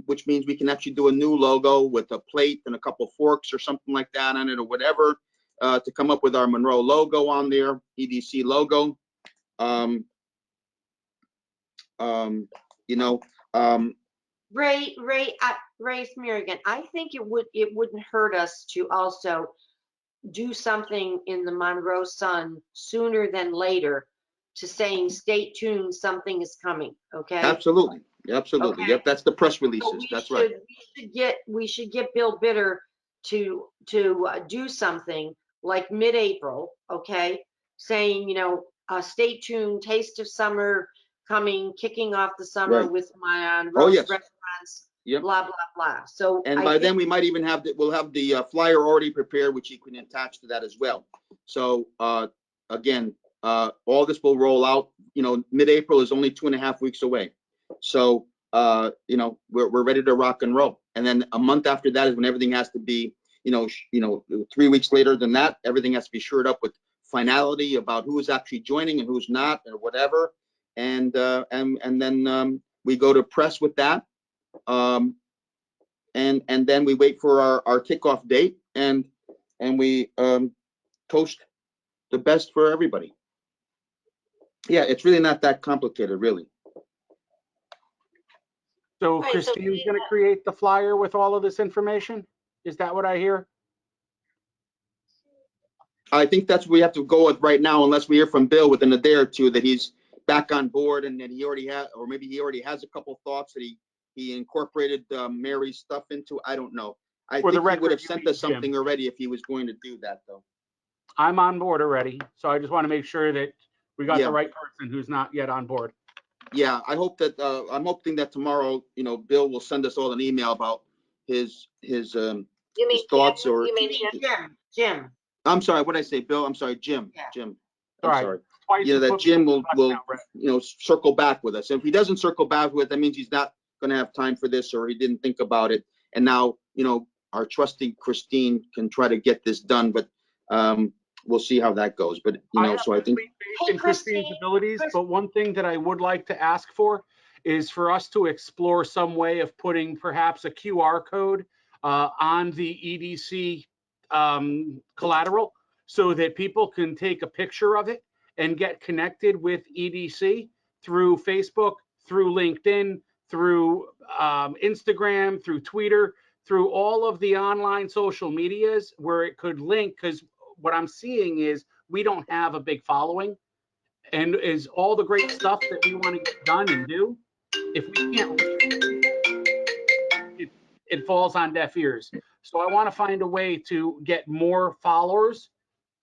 Speaker 1: which means we can actually do a new logo with a plate and a couple forks or something like that on it or whatever. to come up with our Monroe logo on there, EDC logo. You know,
Speaker 4: Ray, it's Mary again. I think it wouldn't hurt us to also do something in the Monroe Sun sooner than later to saying, stay tuned, something is coming, okay?
Speaker 1: absolutely, absolutely.
Speaker 4: Okay.
Speaker 1: Yep, that's the press
Speaker 4: So
Speaker 1: releases. That's right.
Speaker 4: We should get Bill Bitter to do something like mid-April, okay? Saying, stay tuned, taste of summer coming, kicking off the summer
Speaker 1: Right.
Speaker 4: with my
Speaker 1: Oh,
Speaker 4: roast
Speaker 1: yes.
Speaker 4: restaurants,
Speaker 1: Yep.
Speaker 4: blah, blah, blah. So
Speaker 1: And
Speaker 4: I
Speaker 1: by
Speaker 4: think,
Speaker 1: then we might even have we'll have the flyer already prepared, which you can attach to that as well. So again, all this will roll out. Mid-April is only 2.5 weeks away. So we're ready to rock and roll. And then a month after that is when everything has to be, 3 weeks later than that, everything has to be shored up with finality about who is actually joining and who's not or whatever. And then we go to press with that. And then we wait for our kickoff date and we toast the best for everybody. Yeah, it's really not that complicated, really.
Speaker 5: So
Speaker 3: Right, so
Speaker 5: Christine's going to create the flyer with all of this information? Is that what I hear?
Speaker 1: I think that's what we have to go with right now, unless we hear from Bill within a day or two that he's back on board and that he already has, or maybe he already has a couple thoughts that he incorporated Mary's stuff into. I don't know. I
Speaker 5: For the
Speaker 1: think he would
Speaker 5: record,
Speaker 1: have
Speaker 5: you
Speaker 1: sent
Speaker 5: mean
Speaker 1: us something
Speaker 5: Jim.
Speaker 1: already if he was going to do that, though.
Speaker 5: I'm on board already. So I just want to make sure that we got
Speaker 1: Yeah.
Speaker 5: the right person who's not yet on board.
Speaker 1: Yeah, I hope that I'm hoping that tomorrow, Bill will send us all an email about his
Speaker 3: you mean
Speaker 1: his thoughts
Speaker 3: Jim?
Speaker 1: or
Speaker 3: You mean Jim?
Speaker 4: Jim,
Speaker 1: I'm sorry, what did I say, Bill? I'm sorry, Jim.
Speaker 4: Yeah.
Speaker 1: Jim.
Speaker 5: All
Speaker 1: I'm
Speaker 5: right.
Speaker 1: sorry.
Speaker 5: Twice you
Speaker 1: That
Speaker 5: put me
Speaker 1: Jim
Speaker 5: on the
Speaker 1: will
Speaker 5: bus now, Brett.
Speaker 1: circle back with us. If he doesn't circle back with, that means he's not going to have time for this or he didn't think about it. And now, our trusty Christine can try to get this done, but we'll see how that goes. But so I think.
Speaker 5: complete faith
Speaker 4: Hey,
Speaker 5: in Christine's
Speaker 4: Christine,
Speaker 5: abilities, but one thing that I would like to ask for is for us to explore some way of putting perhaps a QR code on the EDC collateral so that people can take a picture of it and get connected with EDC through Facebook, through LinkedIn, through Instagram, through Twitter, through all of the online social medias where it could link. Because what I'm seeing is we don't have a big following, and is all the great stuff that we want to get done and do, if we can't reach it falls on deaf ears. So I want to find a way to get more followers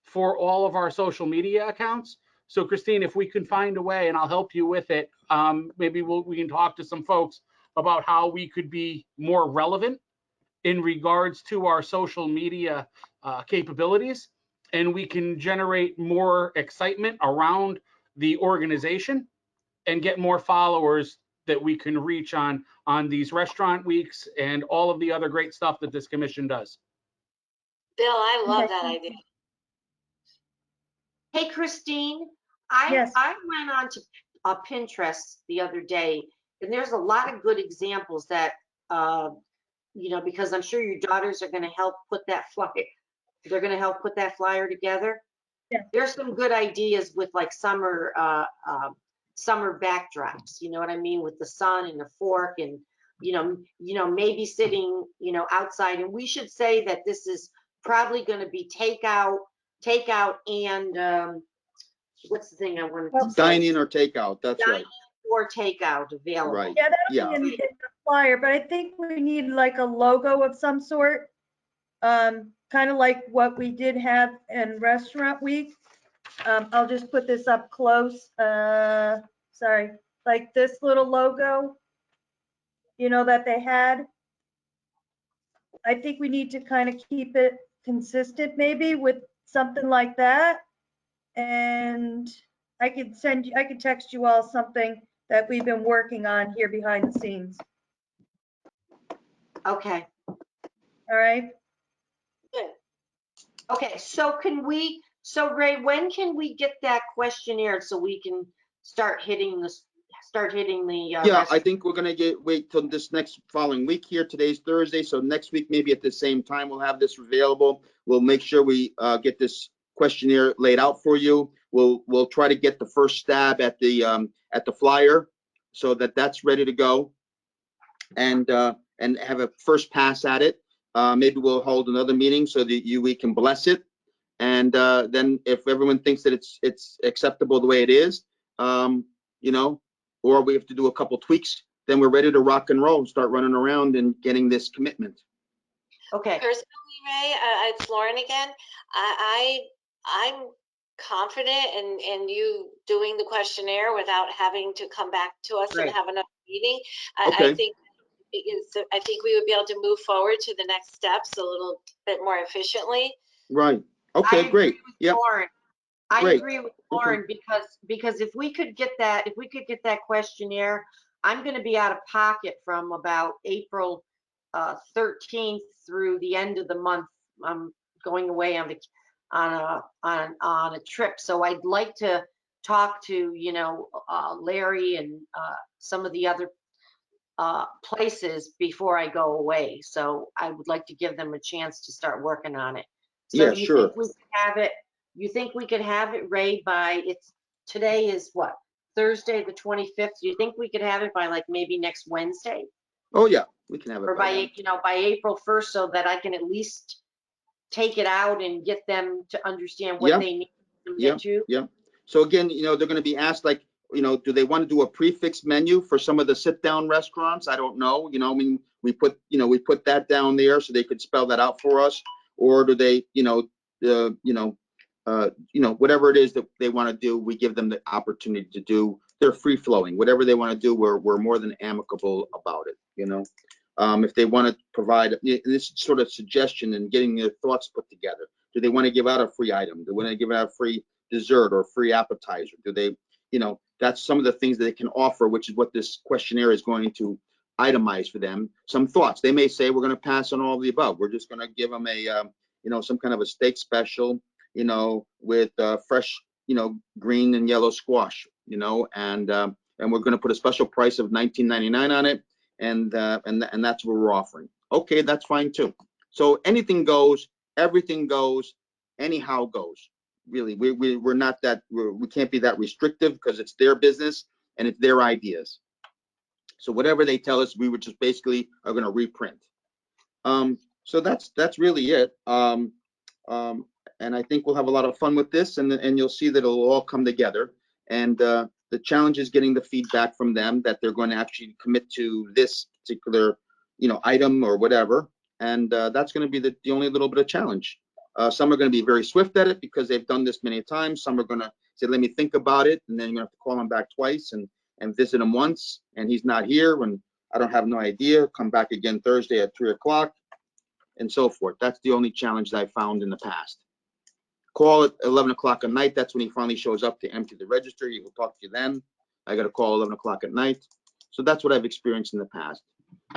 Speaker 5: for all of our social media accounts. So Christine, if we can find a way, and I'll help you with it, maybe we can talk to some folks about how we could be more relevant in regards to our social media capabilities, and we can generate more excitement around the organization and get more followers that we can reach on these restaurant weeks and all of the other great stuff that this commission does.
Speaker 3: Bill, I love
Speaker 2: Okay.
Speaker 3: that idea.
Speaker 4: hey, Christine,
Speaker 2: Yes.
Speaker 4: I went on to Pinterest the other day, and there's a lot of good examples that, because I'm sure your daughters are going to help put that flyer. They're going to help put that flyer together.
Speaker 2: Yeah.
Speaker 4: There's some good ideas with like summer backdrops. You know what I mean, with the sun and the fork, and maybe sitting outside. And we should say that this is probably going to be takeout, and what's the thing I wanted to say?
Speaker 1: Dine in or takeout, that's right.
Speaker 4: Or takeout available.
Speaker 1: Right.
Speaker 2: Yeah, that'll
Speaker 1: Yeah.
Speaker 2: be in the flyer, but I think we need like a logo of some sort. Kind of like what we did have in Restaurant Week. I'll just put this up close. Sorry, like this little logo, that they had. I think we need to kind of keep it consistent maybe with something like that. And I could text you all something that we've been working on here behind the scenes.
Speaker 4: Okay.
Speaker 2: All right.
Speaker 3: Good.
Speaker 4: Okay. So Ray, when can we get that questionnaire so we can start start hitting the
Speaker 1: Yeah, I
Speaker 4: rest?
Speaker 1: think we're gonna wait till this next following week here. Today's Thursday, so next week, maybe at the same time, we'll have this available. We'll make sure we get this questionnaire laid out for you. We'll try to get the first stab at the flyer so that that's ready to go and have a first pass at it. Maybe we'll hold another meeting so that we can bless it. And then if everyone thinks that it's acceptable the way it is, you know, or we have to do a couple tweaks, then we're ready to rock and roll and start running around and getting this commitment.
Speaker 4: Okay,
Speaker 3: Personally, Ray, it's Lauren again. I'm confident in you doing the questionnaire without having to come back to us and
Speaker 4: Right.
Speaker 3: have another meeting. I
Speaker 1: Okay.
Speaker 3: think I think we would be able to move forward to the next steps a little bit more efficiently.
Speaker 1: Right.
Speaker 4: I
Speaker 1: Okay,
Speaker 4: agree
Speaker 1: great.
Speaker 4: with
Speaker 1: Yep,
Speaker 4: Lauren. I
Speaker 1: great.
Speaker 4: agree with
Speaker 1: Okay.
Speaker 4: Lauren because if we could get that questionnaire, I'm going to be out of pocket from about April 13th through the end of the month. I'm going away on a trip, so I'd like to talk to Larry and some of the other places before I go away. So I would like to give them a chance to start working on it. So
Speaker 1: Yeah,
Speaker 4: you
Speaker 1: sure.
Speaker 4: think we could have it? You think we could have it, Ray, by today is what? Thursday, the 25th. Do you think we could have it by like maybe next Wednesday?
Speaker 1: Oh, yeah, we can have it
Speaker 4: Or
Speaker 1: by then.
Speaker 4: by April 1st, so that I can at least take it out and get them to understand what
Speaker 1: Yeah,
Speaker 4: they need to
Speaker 1: yeah,
Speaker 4: submit to?
Speaker 1: yeah. So again, they're going to be asked like, do they want to do a prefix menu for some of the sit-down restaurants? I don't know. I mean, we put that down there so they could spell that out for us, or do they, whatever it is that they want to do, we give them the opportunity to do. They're free flowing. Whatever they want to do, we're more than amicable about it. If they want to provide this sort of suggestion and getting their thoughts put together, do they want to give out a free item? Do they want to give out a free dessert or free appetizer? Do they, that's some of the things that they can offer, which is what this questionnaire is going to itemize for them. Some thoughts. They may say, we're going to pass on all of the above. We're just going to give them a, some kind of a steak special, with fresh, green and yellow squash, and we're going to put a special price of $19.99 on it. And that's what we're offering. Okay, that's fine too. So anything goes, everything goes, anyhow goes. Really, we're not that, we can't be that restrictive because it's their business and it's their ideas. So whatever they tell us, we would just basically are going to reprint. So that's really it. And I think we'll have a lot of fun with this, and you'll see that it'll all come together. And the challenge is getting the feedback from them that they're going to actually commit to this particular, item or whatever. And that's going to be the only little bit of challenge. Some are going to be very swift at it because they've done this many times. Some are going to say, let me think about it. And then you're going to have to call him back twice and visit him once. And he's not here when I don't have no idea. Come back again Thursday at 3 o'clock and so forth. That's the only challenge that I found in the past. Call at 11 o'clock at night. That's when he finally shows up to empty the register. He will talk to you then. I got to call 11 o'clock at night. So that's what I've experienced in the past.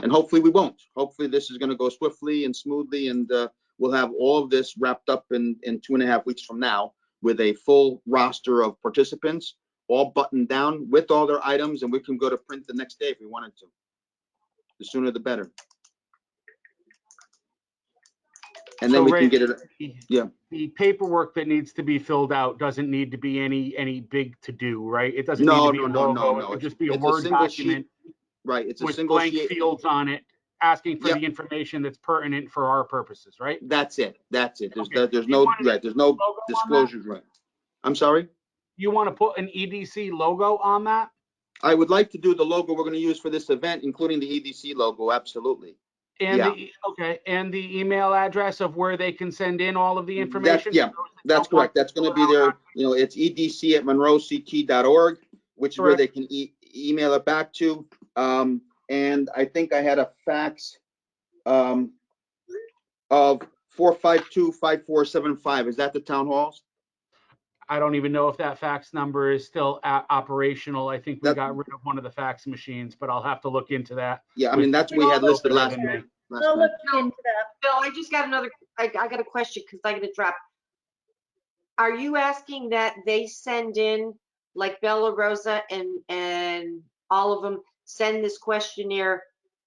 Speaker 1: And hopefully we won't. Hopefully this is going to go swiftly and smoothly, and we'll have all of this wrapped up in 2.5 weeks from now with a full roster of participants, all buttoned down with all their items, and we can go to print the next day if we wanted to. The sooner the better. And then
Speaker 5: So
Speaker 1: we
Speaker 5: Ray,
Speaker 1: can get it. Yeah.
Speaker 5: The paperwork that needs to be filled out doesn't need to be any big to do, right? It doesn't need
Speaker 1: No,
Speaker 5: to be
Speaker 1: no,
Speaker 5: a
Speaker 1: no, no,
Speaker 5: logo. It
Speaker 1: no.
Speaker 5: could just be a
Speaker 1: It's
Speaker 5: Word
Speaker 1: single sheet.
Speaker 5: document
Speaker 1: Right. It's a
Speaker 5: with
Speaker 1: single
Speaker 5: blank
Speaker 1: sheet.
Speaker 5: fields on it, asking for
Speaker 1: Yep.
Speaker 5: the information that's pertinent for our purposes, right?
Speaker 1: That's it. That's it. There's
Speaker 5: Okay.
Speaker 1: there's
Speaker 5: You
Speaker 1: no
Speaker 5: wanted
Speaker 1: right. There's no
Speaker 5: logo on that?
Speaker 1: disclosures. Right. I'm sorry.
Speaker 5: You want to put an EDC logo on that?
Speaker 1: I would like to do the logo we're going to use for this event, including the EDC logo. Absolutely.
Speaker 5: And
Speaker 1: Yeah.
Speaker 5: and the email address of where they can send in all of the information?
Speaker 1: Yeah, that's correct. That's going to be there. It's edc@monroect.org, which is where they can email it back to. And I think I had a fax of 452-5475. Is that the town halls?
Speaker 5: I don't even know if that fax number is still operational. I think we
Speaker 1: That-
Speaker 5: got rid of one of the fax machines, but I'll have to look into that.
Speaker 1: Yeah, I mean, that's what we had listed last
Speaker 5: than me.
Speaker 2: I'll
Speaker 1: time.
Speaker 2: look into that.
Speaker 4: Bill, I just got I got a question because I got to drop. Are you asking that they send in like Bella Rosa and all of them send this questionnaire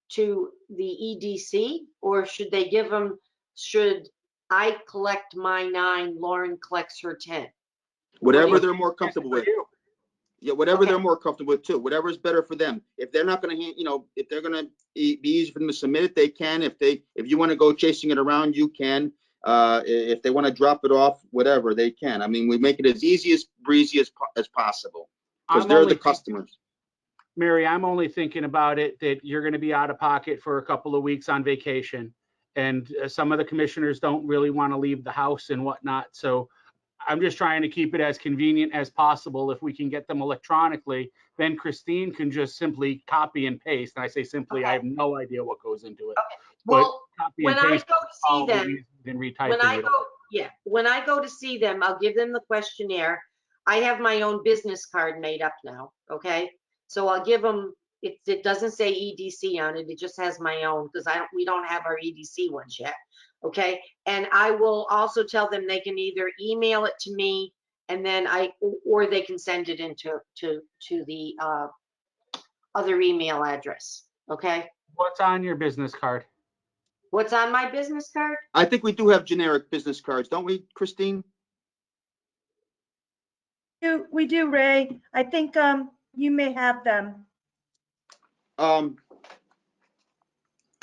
Speaker 4: to the EDC, or should they give them, should I collect my 9, Lauren collects her 10?
Speaker 1: Whatever
Speaker 4: What
Speaker 1: they're more comfortable
Speaker 5: For
Speaker 1: with.
Speaker 5: you.
Speaker 1: Yeah, whatever
Speaker 4: Okay.
Speaker 1: they're more comfortable with too. Whatever is better for them. If they're not going to, if they're going to be easy for them to submit it, they can. If you want to go chasing it around, you can. If they want to drop it off, whatever, they can. I mean, we make it as easy as breezy as possible because
Speaker 5: I'm
Speaker 1: they're
Speaker 5: only
Speaker 1: the customers.
Speaker 5: Mary, I'm only thinking about it that you're going to be out of pocket for a couple of weeks on vacation. And some of the commissioners don't really want to leave the house and whatnot. So I'm just trying to keep it as convenient as possible. If we can get them electronically, then Christine can just simply copy and paste. And I say simply, I have no idea what goes into it. But
Speaker 4: Well,
Speaker 5: copy
Speaker 4: when
Speaker 5: and
Speaker 4: I
Speaker 5: paste
Speaker 4: go to see
Speaker 5: probably
Speaker 4: them,
Speaker 5: easier than
Speaker 4: when
Speaker 5: retyping
Speaker 4: I
Speaker 5: it.
Speaker 4: go, yeah, when I go to see them, I'll give them the questionnaire. I have my own business card made up now, okay? So I'll give them, it doesn't say EDC on it, it just has my own, because we don't have our EDC ones yet, okay? And I will also tell them they can either email it to me, and then or they can send it into the other email address, okay?
Speaker 5: What's on your business card?
Speaker 4: What's on my business card?
Speaker 1: I think we do have generic business cards, don't we, Christine?
Speaker 2: We do, Ray. I think you may have them.
Speaker 1: Um,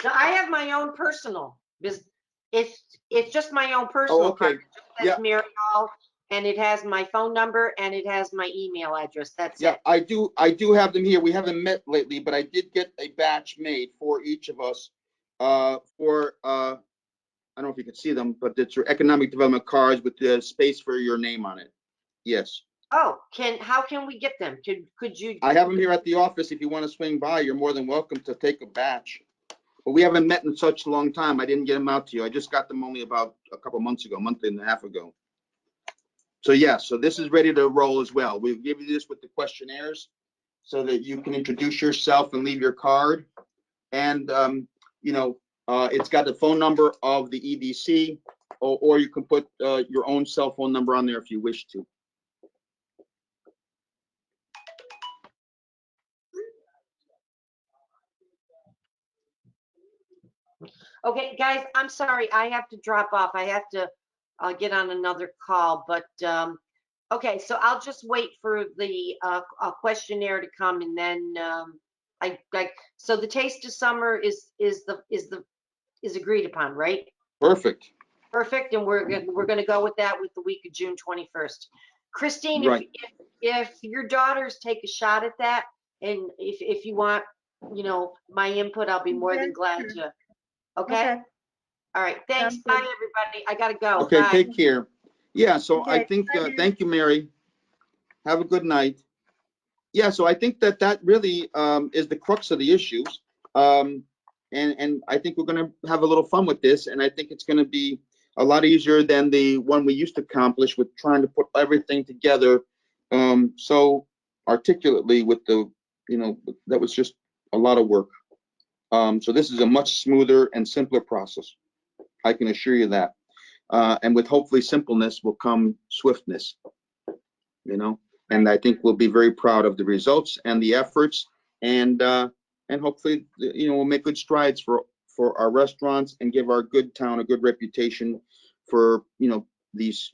Speaker 4: No, I have my own personal business. It's just my own personal
Speaker 1: okay.
Speaker 4: card. It just says
Speaker 1: Yeah.
Speaker 4: Mary Hall, and it has my phone number and it has my email address. That's
Speaker 1: Yeah,
Speaker 4: it.
Speaker 1: I do have them here. We haven't met lately, but I did get a batch made for each of us. I don't know if you can see them, but it's your economic development cards with the space for your name on it. Yes.
Speaker 4: Oh, how can we get them? Could you?
Speaker 1: I have them here at the office. If you want to swing by, you're more than welcome to take a batch. But we haven't met in such a long time. I didn't get them out to you. I just got them only about a couple months ago, a month and a half ago. So yeah, so this is ready to roll as well. We'll give you this with the questionnaires so that you can introduce yourself and leave your card. And, it's got the phone number of the EDC, or you can put your own cell phone number on there if you wish to.
Speaker 4: Okay, guys, I'm sorry. I have to drop off. I have to get on another call. But okay, so I'll just wait for the questionnaire to come, and then so the taste of summer is agreed upon, right?
Speaker 1: Perfect.
Speaker 4: Perfect, and we're gonna go with that with the week of June 21st. Christine,
Speaker 1: Right.
Speaker 4: if your daughters take a shot at that, and if you want, my input, I'll be more than glad to. Okay? All right. Thanks.
Speaker 2: Sounds
Speaker 4: Bye,
Speaker 2: good.
Speaker 4: everybody. I gotta go.
Speaker 1: Okay,
Speaker 4: Bye.
Speaker 1: take care. Yeah, so I
Speaker 2: Okay,
Speaker 1: think,
Speaker 2: bye, Mary.
Speaker 1: thank you, Mary. Have a good night. Yeah, so I think that really is the crux of the issues. And I think we're going to have a little fun with this, and I think it's going to be a lot easier than the one we used to accomplish with trying to put everything together so articulately with that was just a lot of work. So this is a much smoother and simpler process. I can assure you that. And with hopefully simpleness will come swiftness, and I think we'll be very proud of the results and the efforts, and hopefully, we'll make good strides for our restaurants and give our good town a good reputation for, these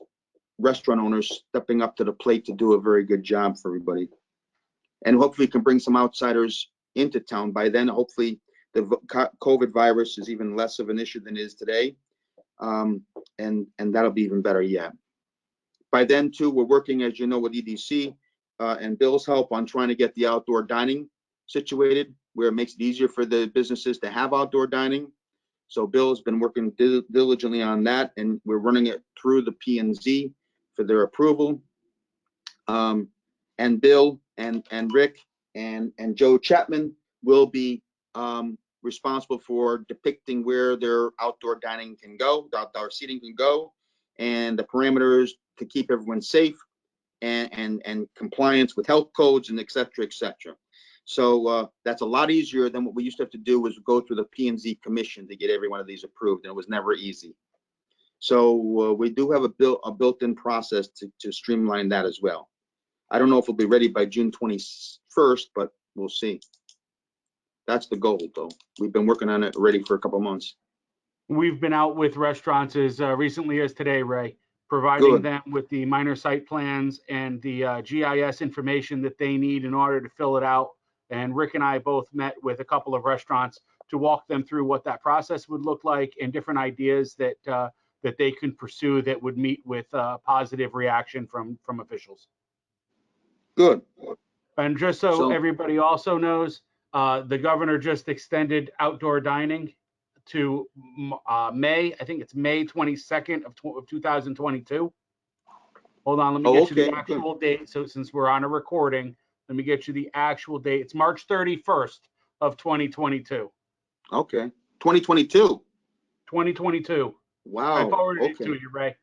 Speaker 1: restaurant owners stepping up to the plate to do a very good job for everybody. And hopefully can bring some outsiders into town. By then, hopefully the COVID virus is even less of an issue than it is today. And that'll be even better yet. By then, too, we're working, as you know, with EDC and Bill's help on trying to get the outdoor dining situated, where it makes it easier for the businesses to have outdoor dining. So Bill has been working diligently on that, and we're running it through the P&Z for their approval. And Bill and Rick and Joe Chapman will be responsible for depicting where their outdoor dining can go, outdoor seating can go, and the parameters to keep everyone safe and compliance with health codes and et cetera, et cetera. So that's a lot easier than what we used to have to do, was go through the P&Z commission to get every one of these approved, and it was never easy. So we do have a built-in process to streamline that as well. I don't know if it'll be ready by June 21st, but We'll see. That's the goal, though. We've been working on it already for a couple months.
Speaker 5: We've been out with restaurants as recently as today, Ray, providing
Speaker 1: Good.
Speaker 5: them with the minor site plans and the GIS information that they need in order to fill it out. And Rick and I both met with a couple of restaurants to walk them through what that process would look like and different ideas that that they can pursue that would meet with positive reaction from officials.
Speaker 1: Good.
Speaker 5: And just so
Speaker 1: So-
Speaker 5: everybody also knows, the governor just extended outdoor dining to May, I think it's May 22nd of 2022. Hold on, let me
Speaker 1: Oh,
Speaker 5: get you
Speaker 1: okay,
Speaker 5: the
Speaker 1: good.
Speaker 5: actual date. So since we're on a recording, let me get you the actual date. It's March 31st of 2022.
Speaker 1: Okay. 2022.
Speaker 5: 2022. I
Speaker 1: Wow.
Speaker 5: forwarded it
Speaker 1: Okay.
Speaker 5: to you, Ray.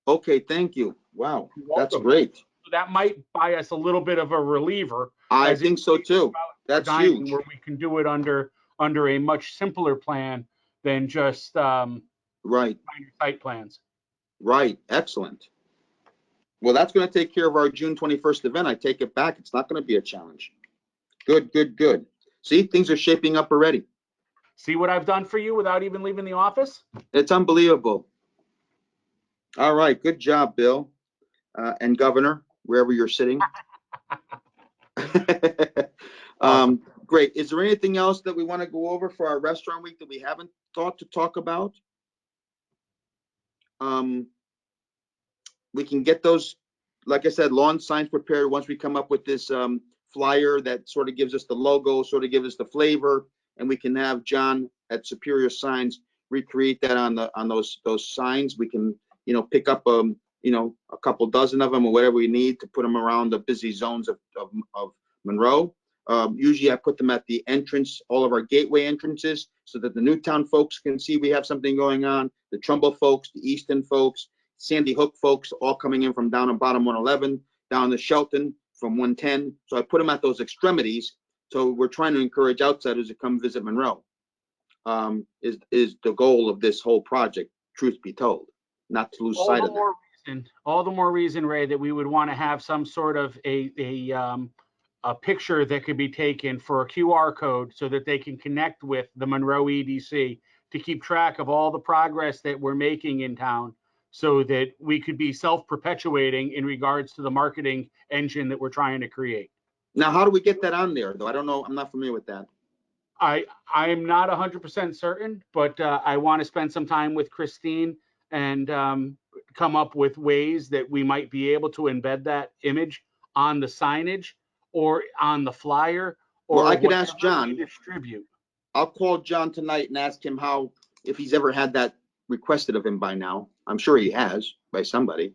Speaker 1: Okay. Thank you. Wow.
Speaker 5: You're
Speaker 1: That's
Speaker 5: welcome.
Speaker 1: great.
Speaker 5: So that might buy us a little bit of a reliever.
Speaker 1: I
Speaker 5: as it
Speaker 1: think so
Speaker 5: relates to
Speaker 1: too.
Speaker 5: outdoor
Speaker 1: That's
Speaker 5: dining,
Speaker 1: huge.
Speaker 5: where we can do it under a much simpler plan than just
Speaker 1: Right.
Speaker 5: minor site plans.
Speaker 1: Right. Excellent. Well, that's going to take care of our June 21st event. I take it back. It's not going to be a challenge. Good, good, good. See, things are shaping up already.
Speaker 5: See what I've done for you without even leaving the office?
Speaker 1: It's unbelievable. All right. Good job, Bill. And Governor, wherever you're sitting.
Speaker 5: Awesome.
Speaker 1: Great. Is there anything else that we want to go over for our restaurant week that we haven't thought to talk about? We can get those, like I said, lawn signs prepared once we come up with this flyer that sort of gives us the logo, sort of gives us the flavor, and we can have John at Superior Signs recreate that on those signs. We can, pick up a couple dozen of them or whatever we need to put them around the busy zones of Monroe. Usually I put them at the entrance, all of our gateway entrances, so that the Newtown folks can see we have something going on, the Trumbull folks, the Easton folks, Sandy Hook folks, all coming in from down on bottom 111, down to Shelton from 110. So I put them at those extremities. So we're trying to encourage outsiders to come visit Monroe. Is the goal of this whole project, truth be told, not to lose sight of that.
Speaker 5: All the more reason, Ray, that we would want to have some sort of a picture that could be taken for a QR code so that they can connect with the Monroe EDC to keep track of all the progress that we're making in town, so that we could be self-perpetuating in regards to the marketing engine that we're trying to create.
Speaker 1: Now, how do we get that on there, though? I don't know. I'm not familiar with that.
Speaker 5: I'm not 100% certain, but I want to spend some time with Christine and come up with ways that we might be able to embed that image on the signage or on the flyer, or
Speaker 1: Well, I could ask
Speaker 5: whatever we
Speaker 1: John.
Speaker 5: distribute.
Speaker 1: I'll call John tonight and ask him if he's ever had that requested of him by now. I'm sure he has by somebody.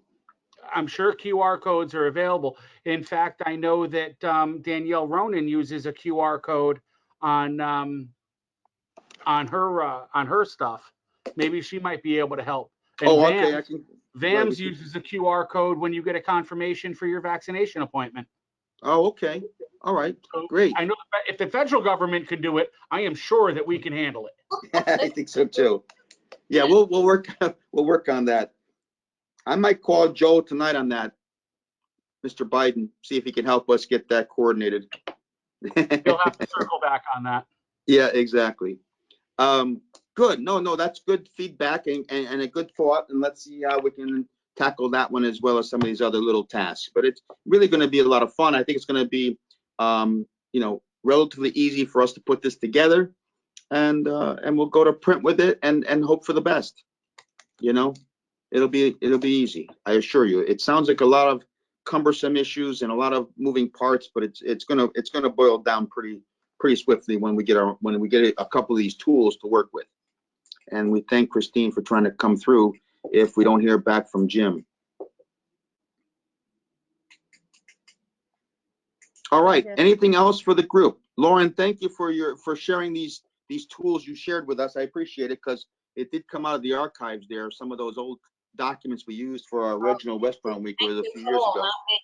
Speaker 5: I'm sure QR codes are available. In fact, I know that Danielle Ronan uses a QR code on her stuff. Maybe she might be able to help. And
Speaker 1: Oh, okay.
Speaker 5: VAMS uses a QR code when you get a confirmation for your vaccination appointment.
Speaker 1: Oh, okay. All right.
Speaker 5: So
Speaker 1: Great.
Speaker 5: I know if the federal government can do it, I am sure that we can handle it.
Speaker 1: I think so too. Yeah, we'll work on that. I might call Joe tonight on that, Mr. Biden, see if he can help us get that coordinated.
Speaker 5: You'll have to circle back on that.
Speaker 1: Yeah, exactly. Good. No, that's good feedback and a good thought. And let's see how we can tackle that one as well as some of these other little tasks. But it's really going to be a lot of fun. I think it's going to be, relatively easy for us to put this together, and we'll go to print with it and hope for the best. It'll be easy. I assure you. It sounds like a lot of cumbersome issues and a lot of moving parts, but it's gonna boil down pretty swiftly when we get a couple of these tools to work with. And we thank Christine for trying to come through if we don't hear back from Jim. All right. Anything else for the group? Lauren, thank you for sharing these tools you shared with us. I appreciate it, because it did come out of the archives there. Some of those old documents we used for our original Westbound Week was a few years ago.
Speaker 3: Not me.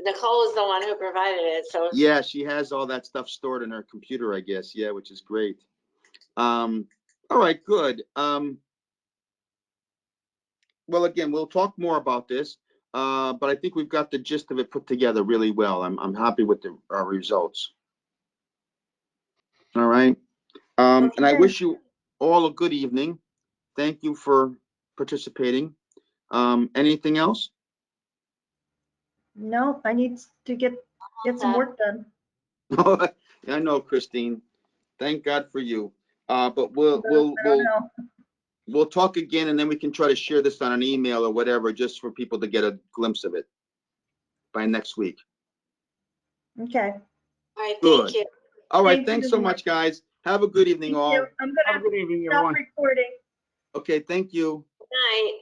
Speaker 3: Nicole is the one who provided it. So
Speaker 1: Yeah, she has all that stuff stored in her computer, I guess. Yeah, which is great. All right, good. Well, again, we'll talk more about this, but I think we've got the gist of it put together really well. I'm happy with our results. All right. And I
Speaker 2: Okay.
Speaker 1: wish you all a good evening. Thank you for participating. Anything else?
Speaker 2: No, I need to get some work done.
Speaker 1: I know, Christine. Thank God for you. But
Speaker 2: I don't know.
Speaker 1: we'll talk again, and then we can try to share this on an email or whatever, just for people to get a glimpse of it by next week.
Speaker 2: Okay.
Speaker 3: All right,
Speaker 1: Good.
Speaker 3: thank you.
Speaker 1: All right.
Speaker 2: Thank
Speaker 1: Thanks
Speaker 2: you.
Speaker 1: so much, guys. Have a good evening,
Speaker 2: Thank
Speaker 1: all.
Speaker 2: you. I'm
Speaker 5: Have a
Speaker 2: gonna
Speaker 5: good evening,
Speaker 2: stop
Speaker 5: everyone.
Speaker 2: recording.
Speaker 1: Okay. Thank you.
Speaker 3: Good night.